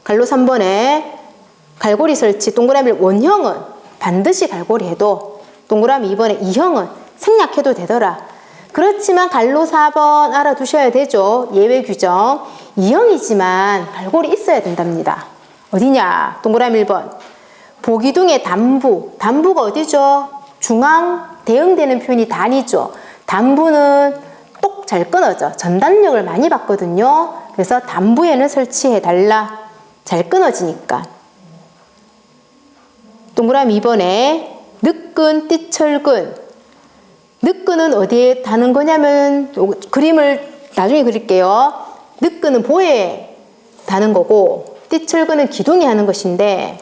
갈로 3번에 갈고리 설치 동그라미 원형은 반드시 갈고리 해도 동그라미 2번에 2형은 생략해도 되더라. 그렇지만 갈로 4번 알아두셔야 되죠. 예외 규정. 2형이지만 갈고리 있어야 된답니다. 어디냐? 동그라미 1번. 보기둥의 단부. 단부가 어디죠? 중앙 대응되는 표현이 단이죠. 단부는 똑 잘 끊어져. 전단력을 많이 받거든요. 그래서 단부에는 설치해 달라. 잘 끊어지니까. 동그라미 2번에 늑근, 띠철근. 늑근은 어디에 다는 거냐면 그림을 나중에 그릴게요. 늑근은 보에 다는 거고 띠철근은 기둥에 하는 것인데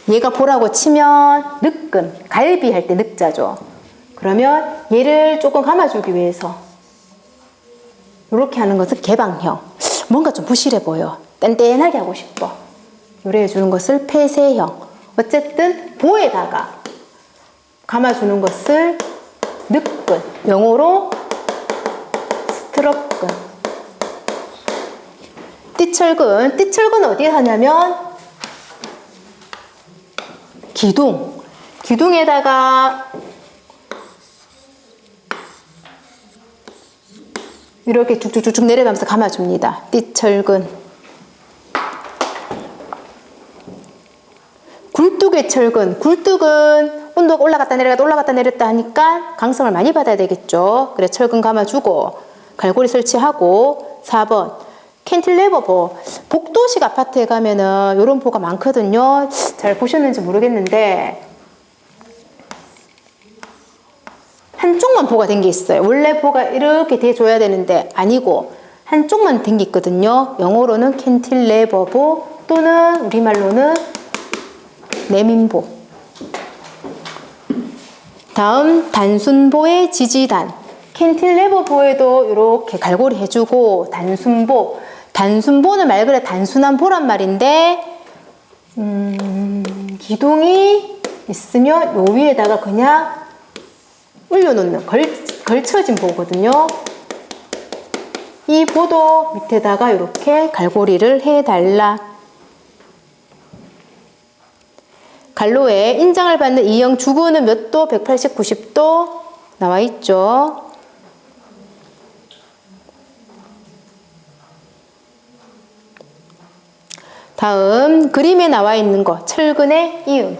얘가 보라고 치면 늑근, 갈비 할 때 늑자죠. 그러면 얘를 조금 감아주기 위해서 이렇게 하는 것은 개방형. 뭔가 좀 부실해 보여. 뗀뗀하게 하고 싶어. 요래 해주는 것을 폐쇄형. 어쨌든 보에다가 감아주는 것을 늑근, 영어로 스트럽근. 띠철근. 띠철근 어디에 하냐면 기둥. 기둥에다가 이렇게 쭉쭉쭉 내려가면서 감아줍니다. 띠철근. 굴뚝의 철근. 굴뚝은 온도가 올라갔다 내려갔다 올라갔다 내렸다 하니까 강성을 많이 받아야 되겠죠. 그래 철근 감아주고 갈고리 설치하고. 4번 캔틸레버 보. 복도식 아파트에 가면은 이런 보가 많거든요. 잘 보셨는지 모르겠는데 한쪽만 보가 된 게 있어요. 원래 보가 이렇게 돼줘야 되는데 아니고 한쪽만 된 게 있거든요. 영어로는 캔틸레버 보 또는 우리말로는 내민보. 다음 단순보의 지지단. 캔틸레버 보에도 이렇게 갈고리 해주고 단순보. 단순보는 말 그대로 단순한 보란 말인데 기둥이 있으면 요 위에다가 그냥 올려놓는 걸쳐진 보거든요. 이 보도 밑에다가 이렇게 갈고리를 해달라. 갈로에 인장을 받는 이형 주부는 몇 도? 180, 90도 나와 있죠. 다음 그림에 나와 있는 거 철근의 이음.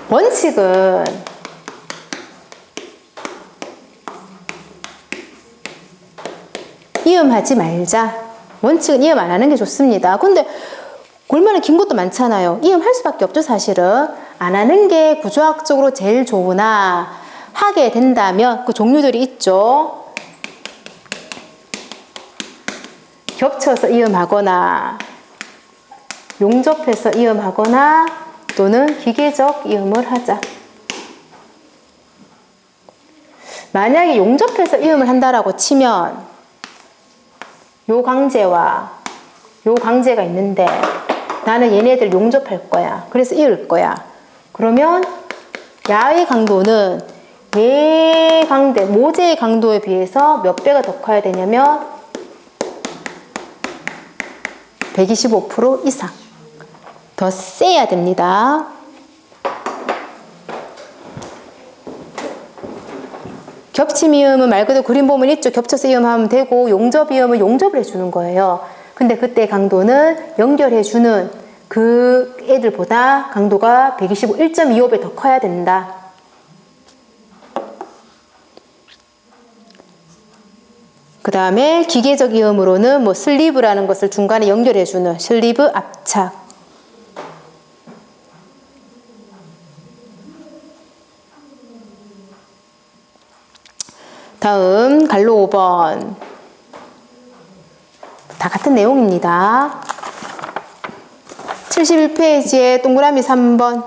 원칙은 이음하지 말자. 원칙은 이음 안 하는 게 좋습니다. 근데 골반은 긴 것도 많잖아요. 이음 할 수밖에 없죠, 사실은. 안 하는 게 구조학적으로 제일 좋으나 하게 된다면 그 종류들이 있죠. 겹쳐서 이음하거나 용접해서 이음하거나 또는 기계적 이음을 하자. 만약에 용접해서 이음을 한다라고 치면 요 강제와 요 강제가 있는데 나는 얘네들 용접할 거야. 그래서 이을 거야. 그러면 야의 강도는 얘 강대, 모재의 강도에 비해서 몇 배가 더 커야 되냐면 125% 이상 더 세야 됩니다. 겹침 이음은 말 그대로 그림 보면 있죠. 겹쳐서 이음하면 되고 용접 이음은 용접을 해주는 거예요. 근데 그때 강도는 연결해주는 그 애들보다 강도가 125배 더 커야 된다. 그 다음에 기계적 이음으로는 뭐 슬리브라는 것을 중간에 연결해주는 슬리브 압착. 다음 갈로 5번. 다 같은 내용입니다. 71페이지에 동그라미 3번.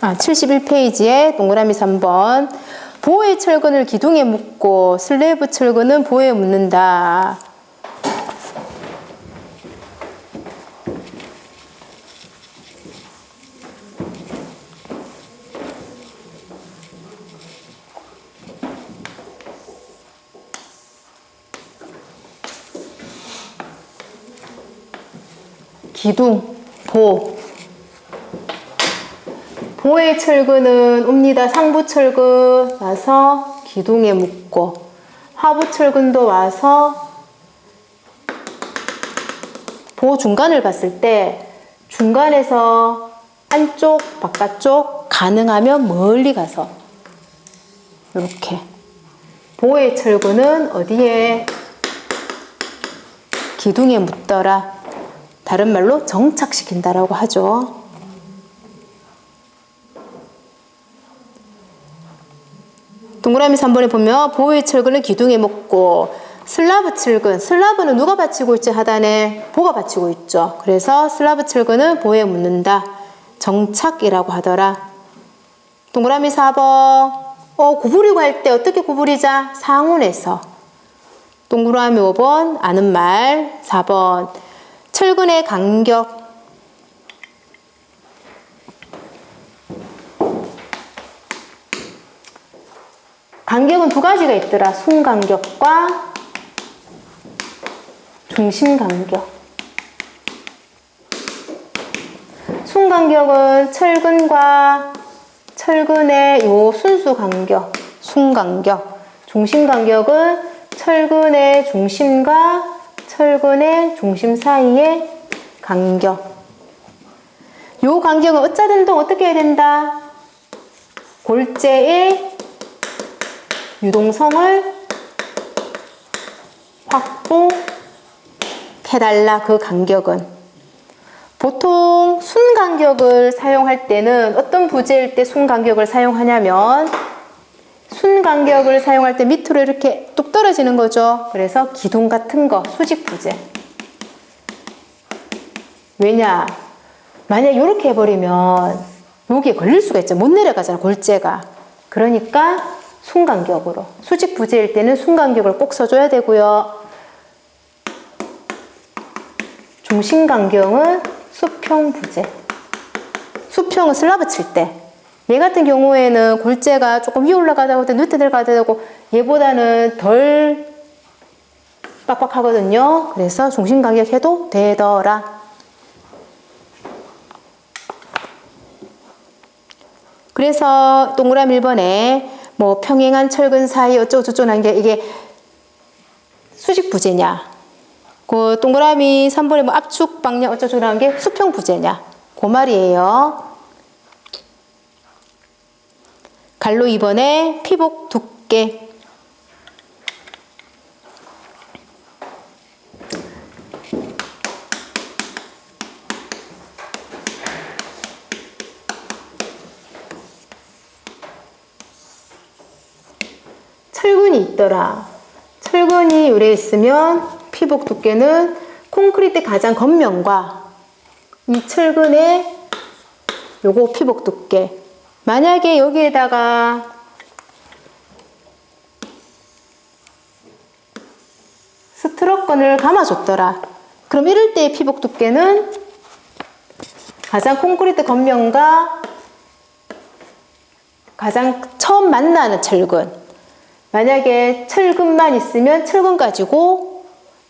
71페이지에 동그라미 3번. 보의 철근을 기둥에 묶고 슬래브 철근은 보에 묶는다. 기둥, 보의 철근은 옵니다. 상부 철근 와서 기둥에 묶고 하부 철근도 와서 보 중간을 봤을 때 중간에서 안쪽, 바깥쪽 가능하면 멀리 가서 이렇게 보의 철근은 어디에? 기둥에 묻더라. 다른 말로 정착시킨다라고 하죠. 동그라미 3번에 보면 보의 철근은 기둥에 묶고 슬라브 철근, 슬라브는 누가 받치고 있지? 하단에 보가 받치고 있죠. 그래서 슬라브 철근은 보에 묻는다. 정착이라고 하더라. 동그라미 4번 구부리고 할 때 어떻게 구부리자? 상온에서. 동그라미 5번 아는 말 4번 철근의 간격. 간격은 두 가지가 있더라. 순간격과 중심간격. 순간격은 철근과 철근의 요 순수 간격, 순간격. 중심간격은 철근의 중심과 철근의 중심 사이의 간격. 요 간격은 어쩌든 또 어떻게 해야 된다? 골재의 유동성을 확보해달라. 그 간격은. 보통 순간격을 사용할 때는 어떤 부재일 때 순간격을 사용하냐면 순간격을 사용할 때 밑으로 이렇게 뚝 떨어지는 거죠. 그래서 기둥 같은 거, 수직 부재. 왜냐? 만약 이렇게 해버리면 여기에 걸릴 수가 있죠. 못 내려가잖아, 골재가. 그러니까 순간격으로. 수직 부재일 때는 순간격을 꼭 써줘야 되고요. 중심간격은 수평 부재. 수평은 슬라브 칠 때. 얘 같은 경우에는 골재가 조금 위에 올라가다 보다 밑에 내려가다 되고 얘보다는 덜 빡빡하거든요. 그래서 중심간격 해도 되더라. 그래서 동그라미 1번에 뭐 평행한 철근 사이 어쩌고저쩌고 하는 게 이게 수직 부재냐. 그 동그라미 3번에 뭐 압축 방향 어쩌고저쩌고 하는 게 수평 부재냐. 그 말이에요. 갈로 2번에 피복 두께. 철근이 있더라. 철근이 요래 있으면 피복 두께는 콘크리트 가장 겉면과 이 철근의 요거 피복 두께. 만약에 여기에다가 스트럭건을 감아줬더라. 그럼 이럴 때의 피복 두께는 가장 콘크리트 겉면과 가장 처음 만나는 철근. 만약에 철근만 있으면 철근 가지고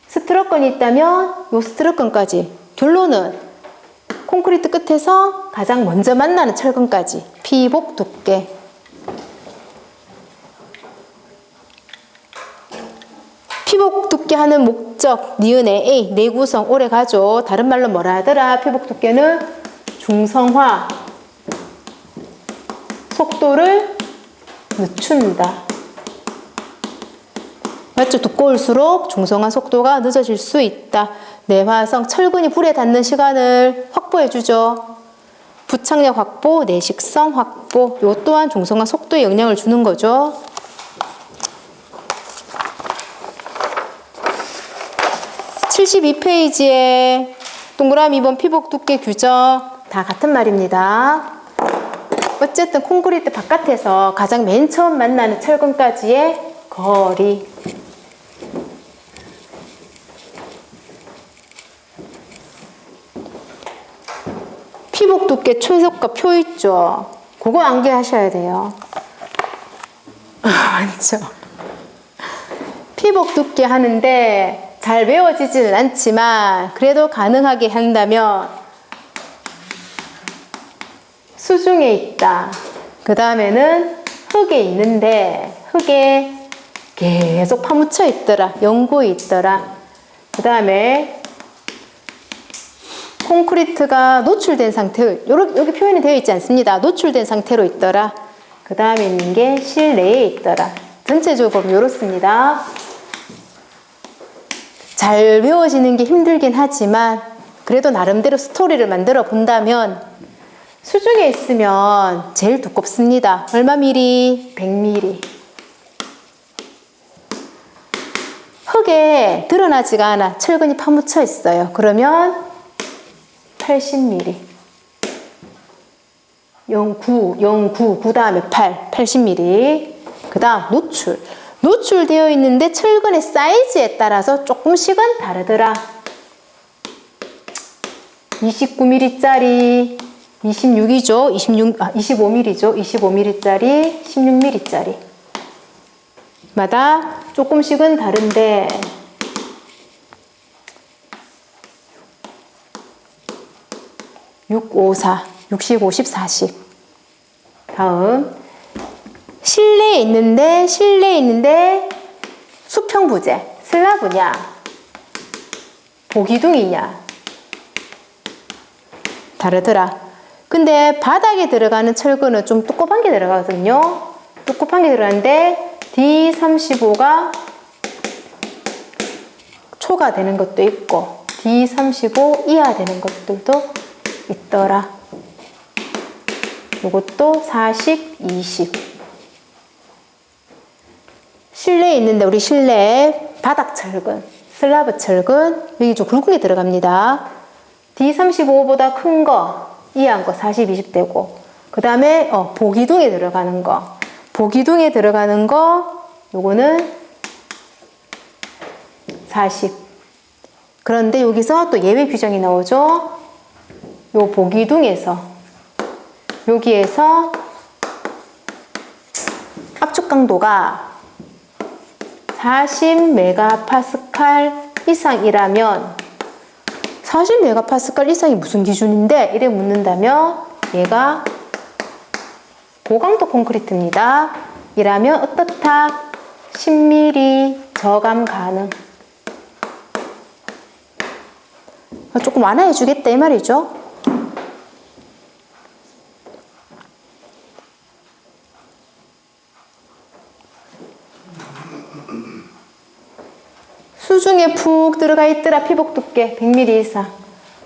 스트럭건이 있다면 요 스트럭건까지. 결론은 콘크리트 끝에서 가장 먼저 만나는 철근까지. 피복 두께. 피복 두께 하는 목적, 니은의 A, 내구성, 오래 가죠. 다른 말로 뭐라 하더라? 피복 두께는 중성화, 속도를 늦춘다. 맞죠? 두꺼울수록 중성화 속도가 늦어질 수 있다. 내화성, 철근이 불에 닿는 시간을 확보해주죠. 부착력 확보, 내식성 확보. 요 또한 중성화 속도에 영향을 주는 거죠. (72페이지에) 동그라미 2번 피복 두께 규정 다 같은 말입니다. 어쨌든 콘크리트 바깥에서 가장 맨 처음 만나는 철근까지의 거리. 피복 두께 최소값 표 있죠? 그거 암기하셔야 돼요. 맞죠? 피복 두께 하는데 잘 외워지지는 않지만 그래도 가능하게 한다면 수중에 있다. 그 다음에는 흙에 있는데 흙에 계속 파묻혀 있더라. 연고에 있더라. 그 다음에 콘크리트가 노출된 상태, 여기 표현이 되어 있지 않습니다. 노출된 상태로 있더라. 그 다음에 있는 게 실내에 있더라. 전체적으로 보면 이렇습니다. 잘 외워지는 게 힘들긴 하지만 그래도 나름대로 스토리를 만들어 본다면 수중에 있으면 제일 두껍습니다. 얼마 미리? 100mm. 흙에 드러나지가 않아. 철근이 파묻혀 있어요. 그러면 80mm. 09, 그 다음에 80mm. 그 다음 노출. 노출되어 있는데 철근의 사이즈에 따라서 조금씩은 다르더라. 29mm짜리 26이죠. 25mm죠. 25mm짜리 16mm짜리 마다 조금씩은 다른데 6, 5, 4, 60, 50, 40. 다음 실내에 있는데 수평 부재, 슬라브냐, 보기둥이냐 다르더라. 근데 바닥에 들어가는 철근은 좀 두꺼운 게 들어가거든요. 두꺼운 게 들어가는데 D35가 초가 되는 것도 있고 D35 이하 되는 것들도 있더라. 이것도 40, 20. 실내에 있는데 우리 실내에 바닥 철근, 슬라브 철근 여기 좀 굵은 게 들어갑니다. D35보다 큰 거, 이해한 거 40, 20 되고 그 다음에 보기둥에 들어가는 거. 보기둥에 들어가는 거 요거는 40. 그런데 여기서 또 예외 규정이 나오죠. 요 보기둥에서 여기에서 압축 강도가 40메가파스칼 이상이라면 40메가파스칼 이상이 무슨 기준인데? 이래 묻는다면 얘가 고강도 콘크리트입니다. 이라면 어떻다? 10mm 저감 가능. 조금 완화해 주겠다 이 말이죠. 수중에 푹 들어가 있더라. 피복 두께 100mm 이상.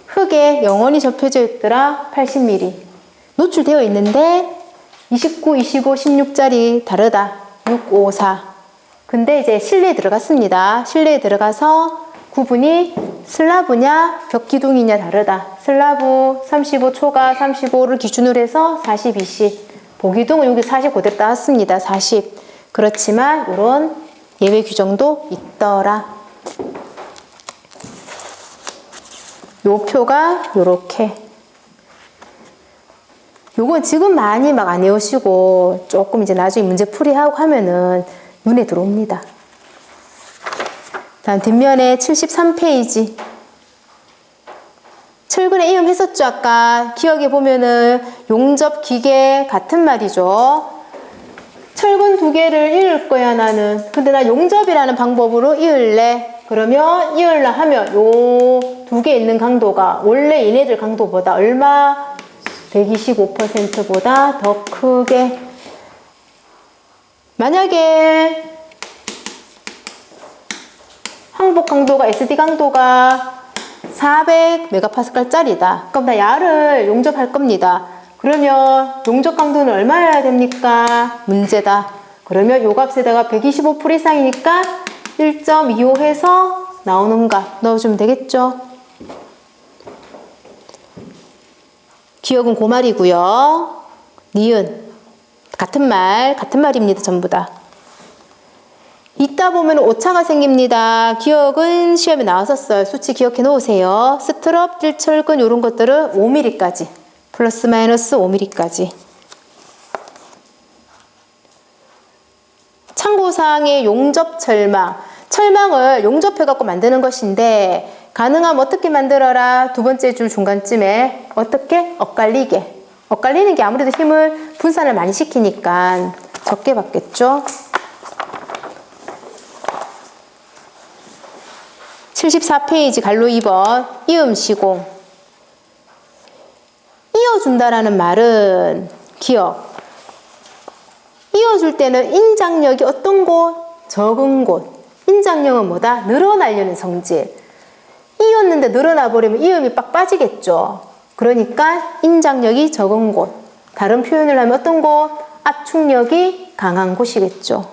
흙에 영원히 접혀져 있더라. 80mm. 노출되어 있는데 29, 25, 16짜리 다르다. 6, 5, 4. 근데 이제 실내에 들어갔습니다. 실내에 들어가서 구분이 슬라브냐 벽기둥이냐 다르다. 슬라브 35 초가 35를 기준으로 해서 40, 20. 보기둥은 여기 40 그대로 따왔습니다. 40. 그렇지만 이런 예외 규정도 있더라. 요 표가 요렇게. 요건 지금 많이 막 안 외우시고 조금 이제 나중에 문제 풀이하고 하면은 눈에 들어옵니다. 다음 뒷면에 73페이지. 철근에 이음했었죠. 아까 기억해 보면은 용접 기계 같은 말이죠. 철근 두 개를 이을 거야 나는. 근데 나 용접이라는 방법으로 이을래. 그러면 이을라 하면 요 두 개 있는 강도가 원래 얘네들 강도보다 얼마? 125%보다 더 크게. 만약에 항복 강도가 SD 강도가 400메가파스칼짜리다. 그럼 나 야를 용접할 겁니다. 그러면 용접 강도는 얼마여야 됩니까? 문제다. 그러면 요 값에다가 125% 이상이니까 1.25 해서 나오는 값 넣어주면 되겠죠? 기억은 그 말이고요. 니은 같은 말입니다. 전부 다. 이따 보면 오차가 생깁니다. 기억은 시험에 나왔었어요. 수치 기억해 놓으세요. 스트럽, 찔철근 이런 것들은 5mm까지 플러스 마이너스 5mm까지. 참고사항의 용접 철망. 철망을 용접해 갖고 만드는 것인데 가능하면 어떻게 만들어라? 두 번째 줄 중간쯤에 어떻게? 엇갈리게. 엇갈리는 게 아무래도 힘을 분산을 많이 시키니까 적게 받겠죠. 74페이지 갈로 2번 이음 시공. 이어준다라는 말은 기억. 이어줄 때는 인장력이 어떤 곳? 적은 곳. 인장력은 뭐다? 늘어나려는 성질. 이었는데 늘어나 버리면 이음이 빡 빠지겠죠. 그러니까 인장력이 적은 곳. 다른 표현을 하면 어떤 곳? 압축력이 강한 곳이겠죠.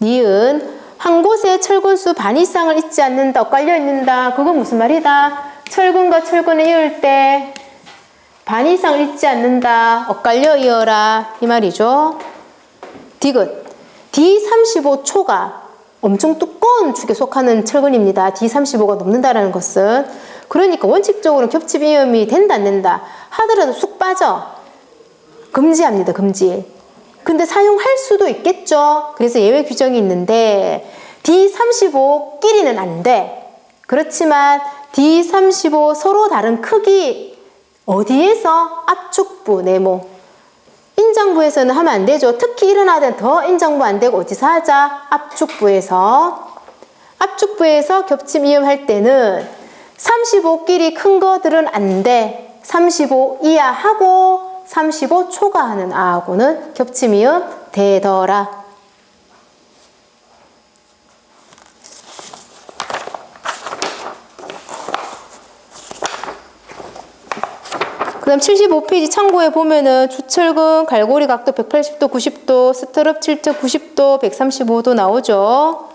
니은 한 곳에 철근수 반 이상을 잇지 않는다. 엇갈려 있는다. 그건 무슨 말이다? 철근과 철근을 이을 때 반 이상을 잇지 않는다. 엇갈려 이어라. 이 말이죠. 디귿. D35초가 엄청 두꺼운 축에 속하는 철근입니다. D35가 넘는다는 것은. 그러니까 원칙적으로 겹침 이음이 된다 안 된다 하더라도 쑥 빠져. 금지합니다. 금지. 근데 사용할 수도 있겠죠. 그래서 예외 규정이 있는데 D35끼리는 안 돼. 그렇지만 D35 서로 다른 크기 어디에서? 압축부, 네모. 인장부에서는 하면 안 되죠. 특히 일어나든 더 인장부 안 되고 어디서 하자? 압축부에서. 압축부에서 겹침 이음 할 때는 35끼리 큰 거들은 안 돼. 35 이하 하고 35 초과하는 아하고는 겹침 이음 되더라. 그 다음 75페이지 참고해 보면은 주철근 갈고리 각도 180도, 90도, 스트럽 7척 90도, 135도 나오죠.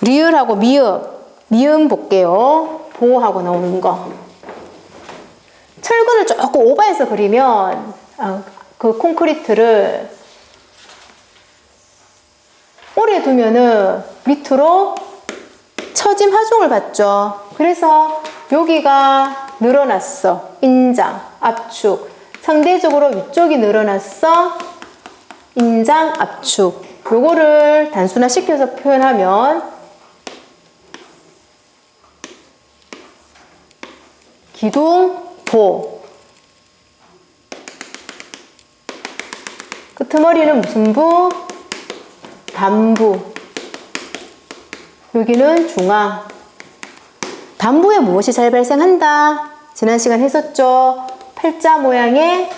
리을하고 미읍. 미음 볼게요. 보하고 나오는 거. 철근을 조금 오버해서 그리면 그 콘크리트를 오래 두면은 밑으로 처짐 하중을 받죠. 그래서 여기가 늘어났어. 인장, 압축. 상대적으로 위쪽이 늘어났어. 인장, 압축. 요거를 단순화시켜서 표현하면 기둥, 보. 끄트머리는 무슨 부? 단부. 여기는 중앙. 단부에 무엇이 잘 발생한다? 지난 시간 했었죠? 팔자 모양의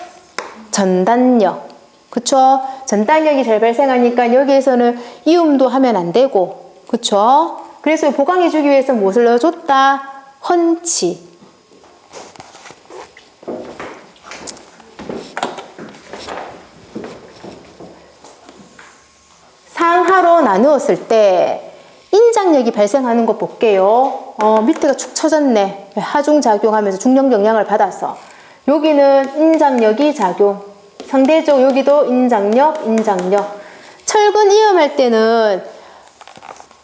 전단력. 그쵸? 전단력이 잘 발생하니까 여기에서는 이음도 하면 안 되고. 그쵸? 그래서 보강해주기 위해서 무엇을 넣어줬다? 헌치. 상하로 나누었을 때 인장력이 발생하는 거 볼게요. 밑에가 축 처졌네. 하중작용하면서 중력 영향을 받아서. 여기는 인장력이 작용. 상대적으로 여기도 인장력. 철근 이음할 때는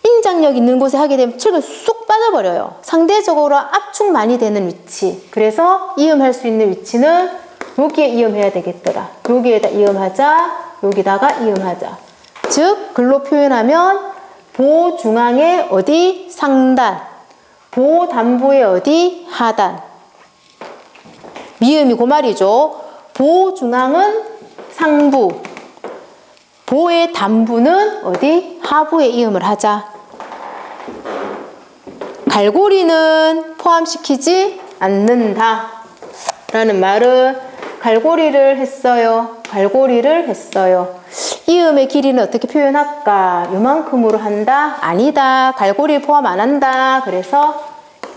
인장력 있는 곳에 하게 되면 철근 쑥 빠져버려요. 상대적으로 압축 많이 되는 위치. 그래서 이음할 수 있는 위치는 여기에 이음해야 되겠더라. 여기에다 이음하자. 여기다가 이음하자. 즉 글로 표현하면 보중앙의 어디? 상단. 보단부의 어디? 하단. 미음이 그 말이죠. 보중앙은 상부. 보의 단부는 어디? 하부에 이음을 하자. 갈고리는 포함시키지 않는다. 라는 말은 갈고리를 했어요. 이음의 길이는 어떻게 표현할까? 요만큼으로 한다? 아니다. 갈고리 포함 안 한다. 그래서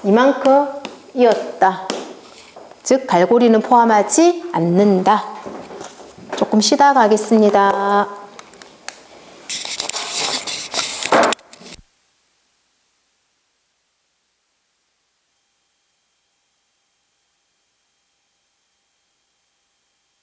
이만큼 이었다. 즉 갈고리는 포함하지 않는다. 조금 쉬다 가겠습니다.